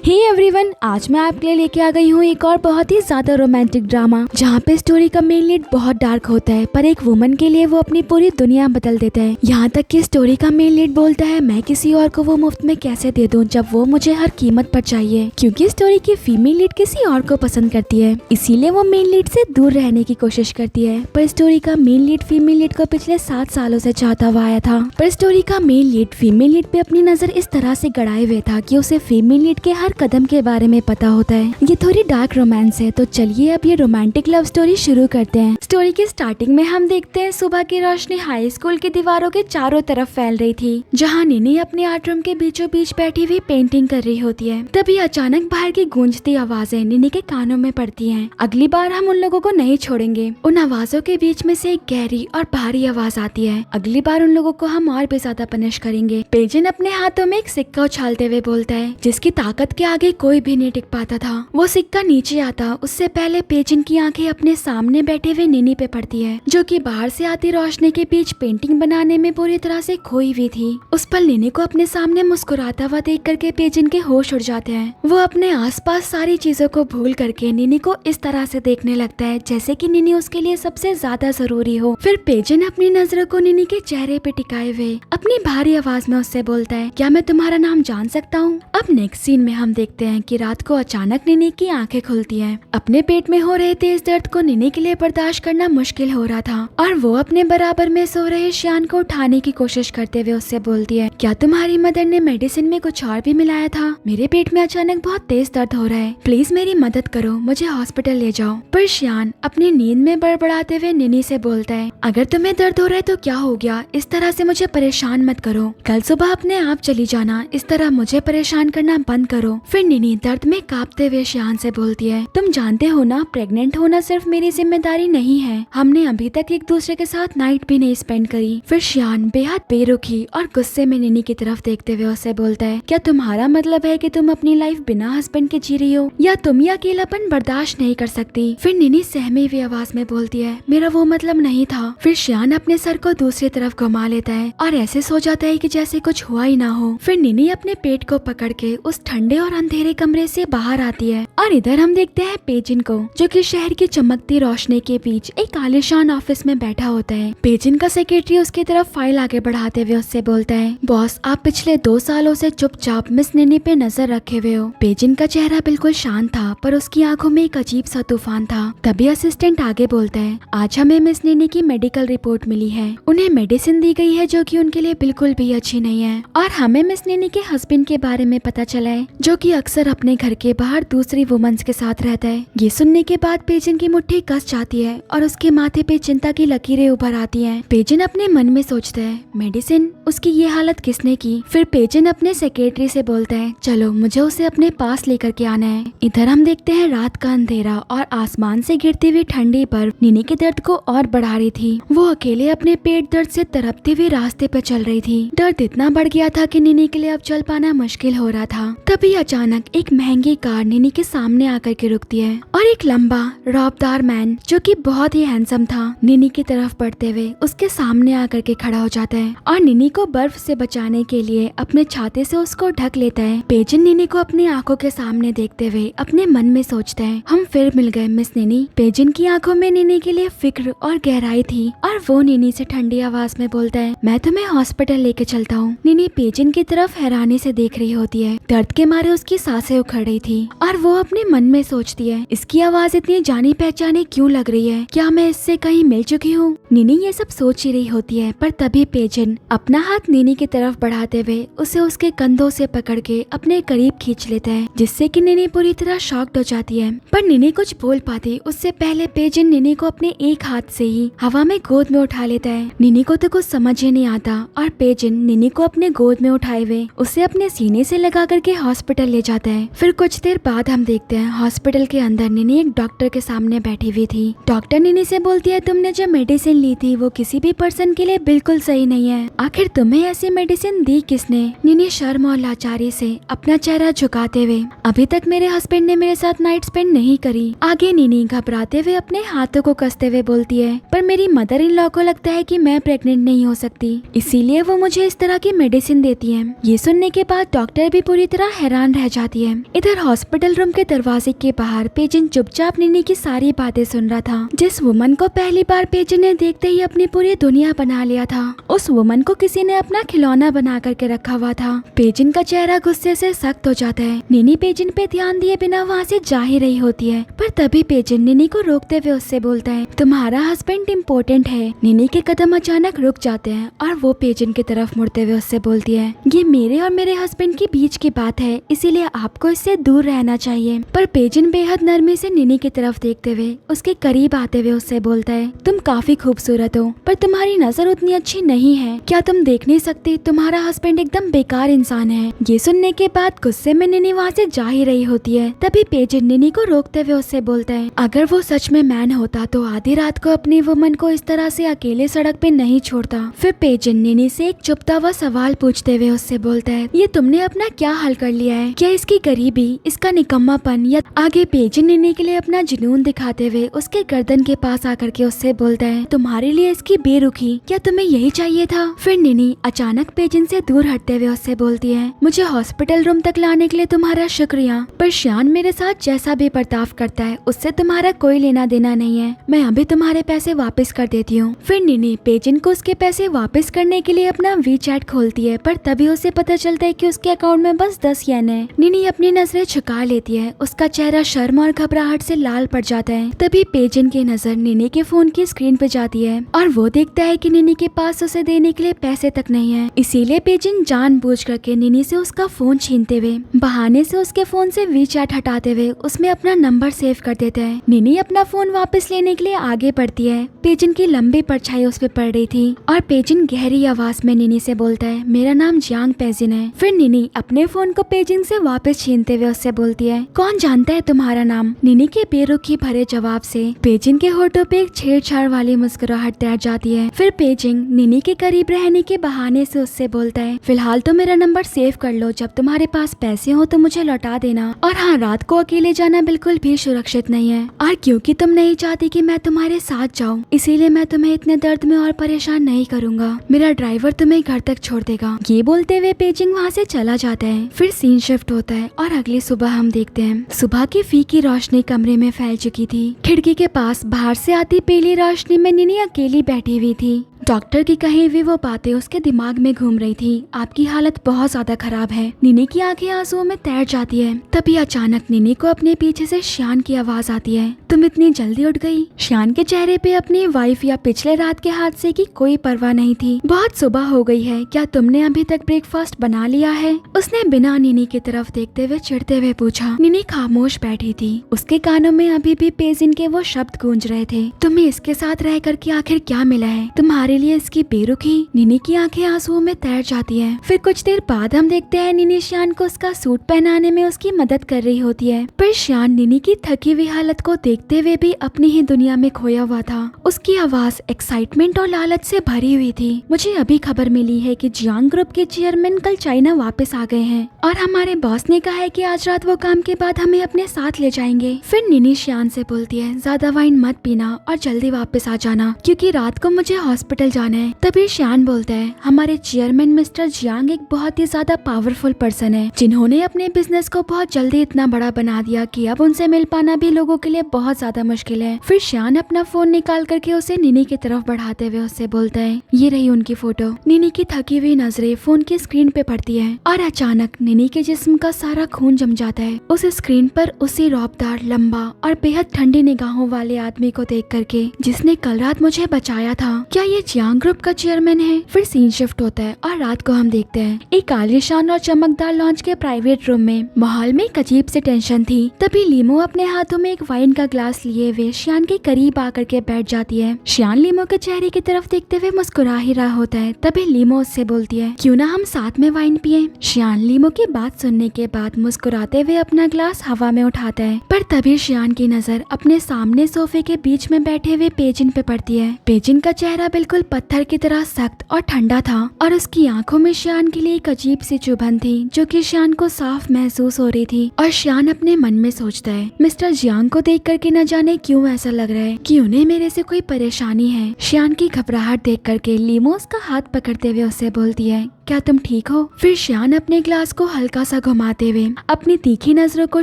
Hey everyone, आज मैं आपके लिए लेके आ गई हूँ एक और बहुत ही ज्यादा रोमांटिक ड्रामा, जहाँ पे स्टोरी का मेन लीड बहुत डार्क होता है, पर एक वुमन के लिए वो अपनी पूरी दुनिया बदल देता है। यहाँ तक कि स्टोरी का मेन लीड बोलता है, मैं किसी और को वो मुफ्त में कैसे दे दूँ जब वो मुझे हर कीमत पर चाहिए, क्योंकि स्टोरी की फीमेल लीड किसी और को पसंद करती है, इसीलिए वो मेन लीड से दूर रहने की कोशिश करती है। पर स्टोरी का मेन लीड फीमेल लीड को पिछले 7 सालों से चाहता हुआ आया था, पर स्टोरी का मेन लीड फीमेल लीड पे अपनी नजर इस तरह से गड़ाए हुए था कि उसे फीमेल लीड के हर कदम के बारे में पता होता है। ये थोड़ी डार्क रोमांस है, तो चलिए अब ये रोमांटिक लव स्टोरी शुरू करते हैं। स्टोरी की स्टार्टिंग में हम देखते हैं सुबह की रोशनी हाई स्कूल की दीवारों के चारों तरफ फैल रही थी, जहाँ निनी अपने आर्ट रूम के बीचों बीच बैठी हुई पेंटिंग कर रही होती है। तभी अचानक बाहर की गूंजती आवाजें निनी के कानों में पड़ती हैं। अगली बार हम उन लोगों को नहीं छोड़ेंगे। उन आवाजों के बीच में से एक गहरी और भारी आवाज आती है, अगली बार उन लोगों को हम और भी ज्यादा पनिश करेंगे। पेजिन अपने हाथों में एक सिक्का उछालते हुए बोलता है, जिसकी ताकत के आगे कोई भी नहीं टिक पाता था। वो सिक्का नीचे आता उससे पहले पेजिन की आंखें अपने सामने बैठे हुए निनी पे पड़ती है, जो कि बाहर से आती रोशनी के बीच पेंटिंग बनाने में पूरी तरह से खोई हुई थी। उस पल निनी को अपने सामने मुस्कुराता हुआ देख करके पेजिन के होश उड़ जाते हैं। वो अपने आसपास सारी चीजों को भूल करके निनी को इस तरह से देखने लगता है जैसे कि निनी उसके लिए सबसे ज्यादा जरूरी हो। फिर पेजिन अपनी नजरों को निनी के चेहरे पे टिकाए हुए अपनी भारी आवाज में उससे बोलता है, क्या मैं तुम्हारा नाम जान सकता हूँ? अब नेक्स्ट सीन में हम देखते हैं कि रात को अचानक निनी की आंखें खुलती हैं। अपने पेट में हो रहे तेज दर्द को निनी के लिए बर्दाश्त करना मुश्किल हो रहा था, और वो अपने बराबर में सो रहे श्यान को उठाने की कोशिश करते हुए उससे बोलती है, क्या तुम्हारी मदर ने मेडिसिन में कुछ और भी मिलाया था? मेरे पेट में अचानक बहुत तेज दर्द हो रहा है, प्लीज मेरी मदद करो, मुझे हॉस्पिटल ले जाओ। पर श्यान अपनी नींद में बड़बड़ाते हुए निनी से बोलता है, अगर तुम्हें दर्द हो रहा है तो क्या हो गया, इस तरह से मुझे परेशान मत करो, कल सुबह अपने आप चली जाना, इस तरह मुझे परेशान करना बंद करो। फिर निनी दर्द में कांपते हुए श्यान से बोलती है, तुम जानते हो ना, प्रेग्नेंट होना सिर्फ मेरी जिम्मेदारी नहीं है, हमने अभी तक एक दूसरे के साथ नाइट भी नहीं स्पेंड करी। फिर श्यान बेहद बेरुखी और गुस्से में निनी की तरफ देखते हुए उससे बोलता है, क्या तुम्हारा मतलब है कि तुम अपनी लाइफ बिना हस्बैंड के जी रही हो, या तुम ये अकेलापन बर्दाश्त नहीं कर सकती? फिर निनी सहमी हुई आवाज में बोलती है, मेरा वो मतलब नहीं था। फिर श्यान अपने सर को दूसरी तरफ घुमा लेता है और ऐसे सो जाता है कि जैसे कुछ हुआ ही ना हो। फिर निनी अपने पेट को पकड़ के उस ठंडे और अंधेरे कमरे से बाहर आती है, और इधर हम देखते हैं पेजिन को, जो कि शहर की चमकती रोशनी के बीच एक आलीशान ऑफिस में बैठा होता है। पेजिन का सेक्रेटरी उसकी तरफ फाइल आगे बढ़ाते हुए उससे बोलता है, बॉस, आप पिछले 2 सालों से चुपचाप मिस निनी पे नजर रखे हुए हो। पेजिन का चेहरा बिल्कुल शांत था, पर उसकी आंखों में एक अजीब सा तूफान था। तभी असिस्टेंट आगे बोलता है, आज हमें मिस निनी की मेडिकल रिपोर्ट मिली है, उन्हें मेडिसिन दी गई है जो कि उनके लिए बिल्कुल भी अच्छी नहीं है, और हमें मिस निनी के हस्बैंड के बारे में पता चला है, जो कि अक्सर अपने घर के बाहर दूसरी वुमन्स के साथ रहता है। ये सुनने के बाद पेजिन की मुट्ठी कस जाती है और उसके माथे पे चिंता की लकीरें उभर आती हैं। पेजिन अपने मन में सोचता है, मेडिसिन, उसकी ये हालत किसने की? फिर पेजिन अपने सेक्रेटरी से बोलता है, चलो मुझे उसे अपने पास लेकर के आना है। इधर हम देखते हैं रात का अंधेरा और आसमान से गिरती हुई ठंडी बर्फ निनी के दर्द को और बढ़ा रही थी। वो अकेले अपने पेट दर्द से तड़पते हुए रास्ते पे चल रही थी। दर्द इतना बढ़ गया था कि निनी के लिए अब चल पाना मुश्किल हो रहा था। तभी अचानक एक महंगी कार निनी के सामने आकर के रुकती है, और एक लंबा रौबदार मैन, जो कि बहुत ही हैंडसम था, निनी की तरफ बढ़ते हुए उसके सामने आकर के खड़ा हो जाता है, और निनी को बर्फ से बचाने के लिए अपने छाते से उसको ढक लेता है। पेजिन निनी को अपनी आंखों के सामने देखते हुए अपने मन में सोचता है, हम फिर मिल गए मिस निनी। पेजिन की आंखों में निनी के लिए फिक्र और गहराई थी, और वो निनी से ठंडी आवाज में बोलता है, मैं तुम्हें हॉस्पिटल लेके चलता हूँ। निनी पेजिन की तरफ हैरानी से देख रही होती है, दर्द के मारे उसकी सांसें उखड़ रही थी, और वो अपने मन में सोचती है, इसकी आवाज इतनी जानी पहचानी क्यों लग रही है, क्या मैं इससे कहीं मिल चुकी हूँ? निनी ये सब सोच ही रही होती है, पर तभी पेजिन अपना हाथ निनी की तरफ बढ़ाते हुए उसे उसके कंधों से पकड़ के अपने करीब खींच लेता है, जिससे कि निनी पूरी तरह शॉक्ड हो जाती है। पर निनी कुछ बोल पाती उससे पहले पेजिन निनी को अपने एक हाथ से ही हवा में गोद में उठा लेता है। निनी को तो कुछ समझ ही नहीं आता, और पेजिन निनी को अपने गोद में उठाए हुए उसे अपने सीने से लगा करके हॉस्पिटल ले जाता है। फिर कुछ देर बाद हम देखते हैं हॉस्पिटल के अंदर निनी एक डॉक्टर के सामने बैठी हुई थी। डॉक्टर निनी से बोलती है, तुमने जो मेडिसिन ली थी वो किसी भी पर्सन के लिए बिल्कुल सही नहीं है, आखिर तुम्हें ऐसी मेडिसिन दी किसने? निनी शर्म और लाचारी से अपना चेहरा झुकाते हुए, अभी तक मेरे हस्बैंड ने मेरे साथ नाइट स्पेंड नहीं करी। आगे निनी घबराते हुए अपने हाथों को कसते हुए बोलती है, पर मेरी मदर इन लॉ को लगता है कि मैं प्रेग्नेंट नहीं हो सकती, इसीलिए वो मुझे इस तरह की मेडिसिन देती है। ये सुनने के बाद डॉक्टर भी पूरी तरह हैरान रह जाती है। इधर हॉस्पिटल रूम के दरवाजे के बाहर पेजन चुपचाप निनी की सारी बातें सुन रहा था। जिस वुमन को पहली बार पेजन ने देखते ही अपनी पूरी दुनिया बना लिया था, उस वुमन को किसी ने अपना खिलौना बना करके रखा हुआ था। पेजन का चेहरा गुस्से से सख्त हो जाता है। निनी पेजन पे ध्यान दिए बिना वहाँ से जा ही रही होती है, पर तभी पेजन निनी को रोकते हुए उससे बोलता है, तुम्हारा हस्बैंड इम्पोर्टेंट है। निनी के कदम अचानक रुक जाते हैं और वो पेजन की तरफ मुड़ते हुए उससे बोलती है, ये मेरे और मेरे हस्बैंड के बीच की बात है, इसीलिए आपको इससे दूर रहना चाहिए। पर पेजन बेहद नरमी से निनी की तरफ देखते हुए उसके करीब आते हुए उससे बोलता है, तुम काफी खूबसूरत हो, पर तुम्हारी नजर उतनी अच्छी नहीं है। क्या तुम देख नहीं सकती तुम्हारा हस्बैंड एकदम बेकार इंसान है। ये सुनने के बाद गुस्से में निनी वहाँ से जा ही रही होती है। तभी पेजन निनी को रोकते हुए उससे बोलता है, अगर वो सच में मैन होता तो आधी रात को अपनी वुमन को इस तरह से अकेले सड़क पे नहीं छोड़ता। फिर पेजन निनी से एक चुपता हुआ सवाल पूछते हुए उससे बोलता है, ये तुमने अपना क्या हल कर लिया है? क्या इसकी गरीबी, इसका निकम्मापन, या आगे पेजन निनी के लिए अपना जुनून दिखाते हुए उसके गर्दन के पास आकर के उससे बोलता है, तुम्हारे लिए इसकी बेरुखी, क्या तुम्हें यही चाहिए था? फिर निनी अचानक पेजन से दूर हटते हुए उससे बोलती है, मुझे हॉस्पिटल रूम तक लाने के लिए तुम्हारा शुक्रिया, पर श्यान मेरे साथ जैसा भी बर्ताव करता है उससे तुम्हारा कोई लेना देना नहीं है। मैं अभी तुम्हारे पैसे वापस कर देती हूँ। फिर निनी पेजन को उसके पैसे वापस करने के लिए अपना वीचैट खोलती है, पर तभी उसे पता चलता है कि उसके अकाउंट में बस 10 येन है। निनी अपनी नजरें झुका लेती है, उसका चेहरा शर्म और घबराहट से लाल पड़ जाता है। तभी पेजन की नजर निनी के फोन की स्क्रीन पे जाती है और वो देखता है कि निनी के पास उसे देने के लिए पैसे तक नहीं है। इसीलिए पेजन जानबूझ करके निनी से उसका फोन छीनते हुए बहाने से उसके फोन से वीचैट हटाते हुए उसमें अपना नंबर सेव कर देता है। निनी अपना फोन वापस लेने के लिए आगे बढ़ती है। पेजन की लंबी परछाई उस पे पड़ रही थी और पेजन गहरी आवाज में निनी से बोलता है, मेरा नाम जियांग पेजिन है। फिर निनी अपने फोन को पेजन से वापस छीनते हुए उससे बोलती है, कौन जानता है तुम्हारा नाम? निनी के बेरुखी भरे जवाब से पेजन के होठों पे एक छेड़छाड़ वाली मुस्कुराहट तैर जाती है। फिर पेजन निनी के करीब रहने के बहाने से उससे बोलता है, फिलहाल तो मेरा नंबर सेव कर लो, जब तुम्हारे पास पैसे हो तो मुझे लौटा देना। और हाँ, रात को अकेले जाना बिल्कुल भी सुरक्षित नहीं है, और क्योंकि तुम नहीं चाहती कि मैं तुम्हारे साथ जाऊँ, इसीलिए मैं तुम्हें इतने दर्द में और परेशान नहीं करूँगा। मेरा ड्राइवर तुम्हें घर तक छोड़ देगा। ये बोलते हुए पेजिंग वहाँ से चला जाता है। फिर सीन शिफ्ट होता है और अगली सुबह हम देखते हैं सुबह की फीकी रोशनी कमरे में फैल चुकी थी। खिड़की के पास बाहर से आती पीली रोशनी में निनी अकेली बैठी हुई थी। डॉक्टर की कही हुई वो बातें उसके दिमाग में घूम रही थी। आपकी हालत बहुत ज्यादा खराब है। निनी की आंखें आंसुओं में तैर जाती है। तभी अचानक निनी को अपने पीछे से श्यान की आवाज आती है, तुम इतनी जल्दी उठ गई? श्यान के चेहरे पे अपनी वाइफ या पिछले रात के हादसे की कोई परवाह नहीं थी। बहुत सुबह हो गई है, क्या तुमने अभी तक ब्रेकफास्ट बना लिया है? उसने बिना निनी की तरफ देखते हुए चिढ़ते हुए पूछा। निनी खामोश बैठी थी। उसके कानों में अभी भी पेजिन के वो शब्द गूंज रहे थे, तुम्हें इसके साथ रह करके आखिर क्या मिला है? तुम्हारे लिए इसकी बेरुखी? निनी की आंखें आंसुओं में तैर जाती है। फिर कुछ देर बाद हम देखते हैं निनी श्यान को उसका सूट पहनाने में उसकी मदद कर रही होती है, पर श्यान निनी की थकी हुई हालत को देखते हुए भी अपनी ही दुनिया में खोया हुआ था। उसकी आवाज एक्साइटमेंट और लालच से भरी हुई थी। मुझे अभी खबर मिली है कि जियांग ग्रुप के चेयरमैन कल चाइना वापस आ गए हैं और हमारे बॉस ने कहा है कि आज रात वो काम के बाद हमें अपने साथ ले जाएंगे। फिर निनी श्यान से बोलती है, ज्यादा वाइन मत पीना और जल्दी वापस आ जाना, क्योंकि रात को मुझे हॉस्पिटल जाना है। तभी श्यान बोलता है, हमारे चेयरमैन मिस्टर जियांग एक बहुत ही ज्यादा पावरफुल पर्सन है, जिन्होंने अपने बिजनेस को बहुत जल्दी इतना बड़ा बना दिया कि अब उनसे मिल पाना भी लोगों के लिए बहुत ज्यादा मुश्किल है। फिर श्यान अपना फोन निकाल करके उसे निनी की तरफ बढ़ाते हुए उससे बोलता है, ये रही उनकी फोटो। निनी की थकी हुई नजरें फोन की स्क्रीन पे पड़ती है और अचानक निनी के जिस्म का सारा खून जम जाता है। उस स्क्रीन पर उसी रौबदार, लंबा और बेहद ठंडी निगाहों वाले आदमी को देख करके जिसने कल रात मुझे बचाया था, क्या ये जियांग ग्रुप का चेयरमैन है? फिर सीन शिफ्ट होता है और रात को हम देखते हैं एक आलीशान और चमकदार लॉन्च के प्राइवेट रूम में माहौल में एक अजीब सी टेंशन थी। तभी लीमो अपने हाथों में एक वाइन का ग्लास लिए हुए श्यान के करीब आकर के बैठ जाती है। श्यान लीमो के चेहरे की तरफ देखते हुए मुस्कुरा ही रहा होता है। तभी लीमो उससे बोलती है, क्यों ना हम साथ में वाइन पिए? श्यान लीमो की बात सुनने के बाद मुस्कुराते हुए अपना ग्लास हवा में उठाता है, पर तभी श्यान की नजर अपने सामने सोफे के बीच में बैठे हुए पेजिन पे पड़ती है। पेजिन का चेहरा बिल्कुल पत्थर की तरह सख्त और ठंडा था और उसकी आंखों में श्यान के लिए एक अजीब सी चुभन थी जो कि श्यान को साफ महसूस हो रही थी। और श्यान अपने मन में सोचता है, मिस्टर जियांग को देख करके न जाने क्यों ऐसा लग रहा है कि उन्हें मेरे से कोई परेशानी है। श्यान की घबराहट देख करके लीमो उसका हाथ पकड़ते हुए उससे बोलती है, क्या तुम ठीक हो? फिर श्यान अपने ग्लास को हल्का सा घुमाते हुए अपनी तीखी नजरों को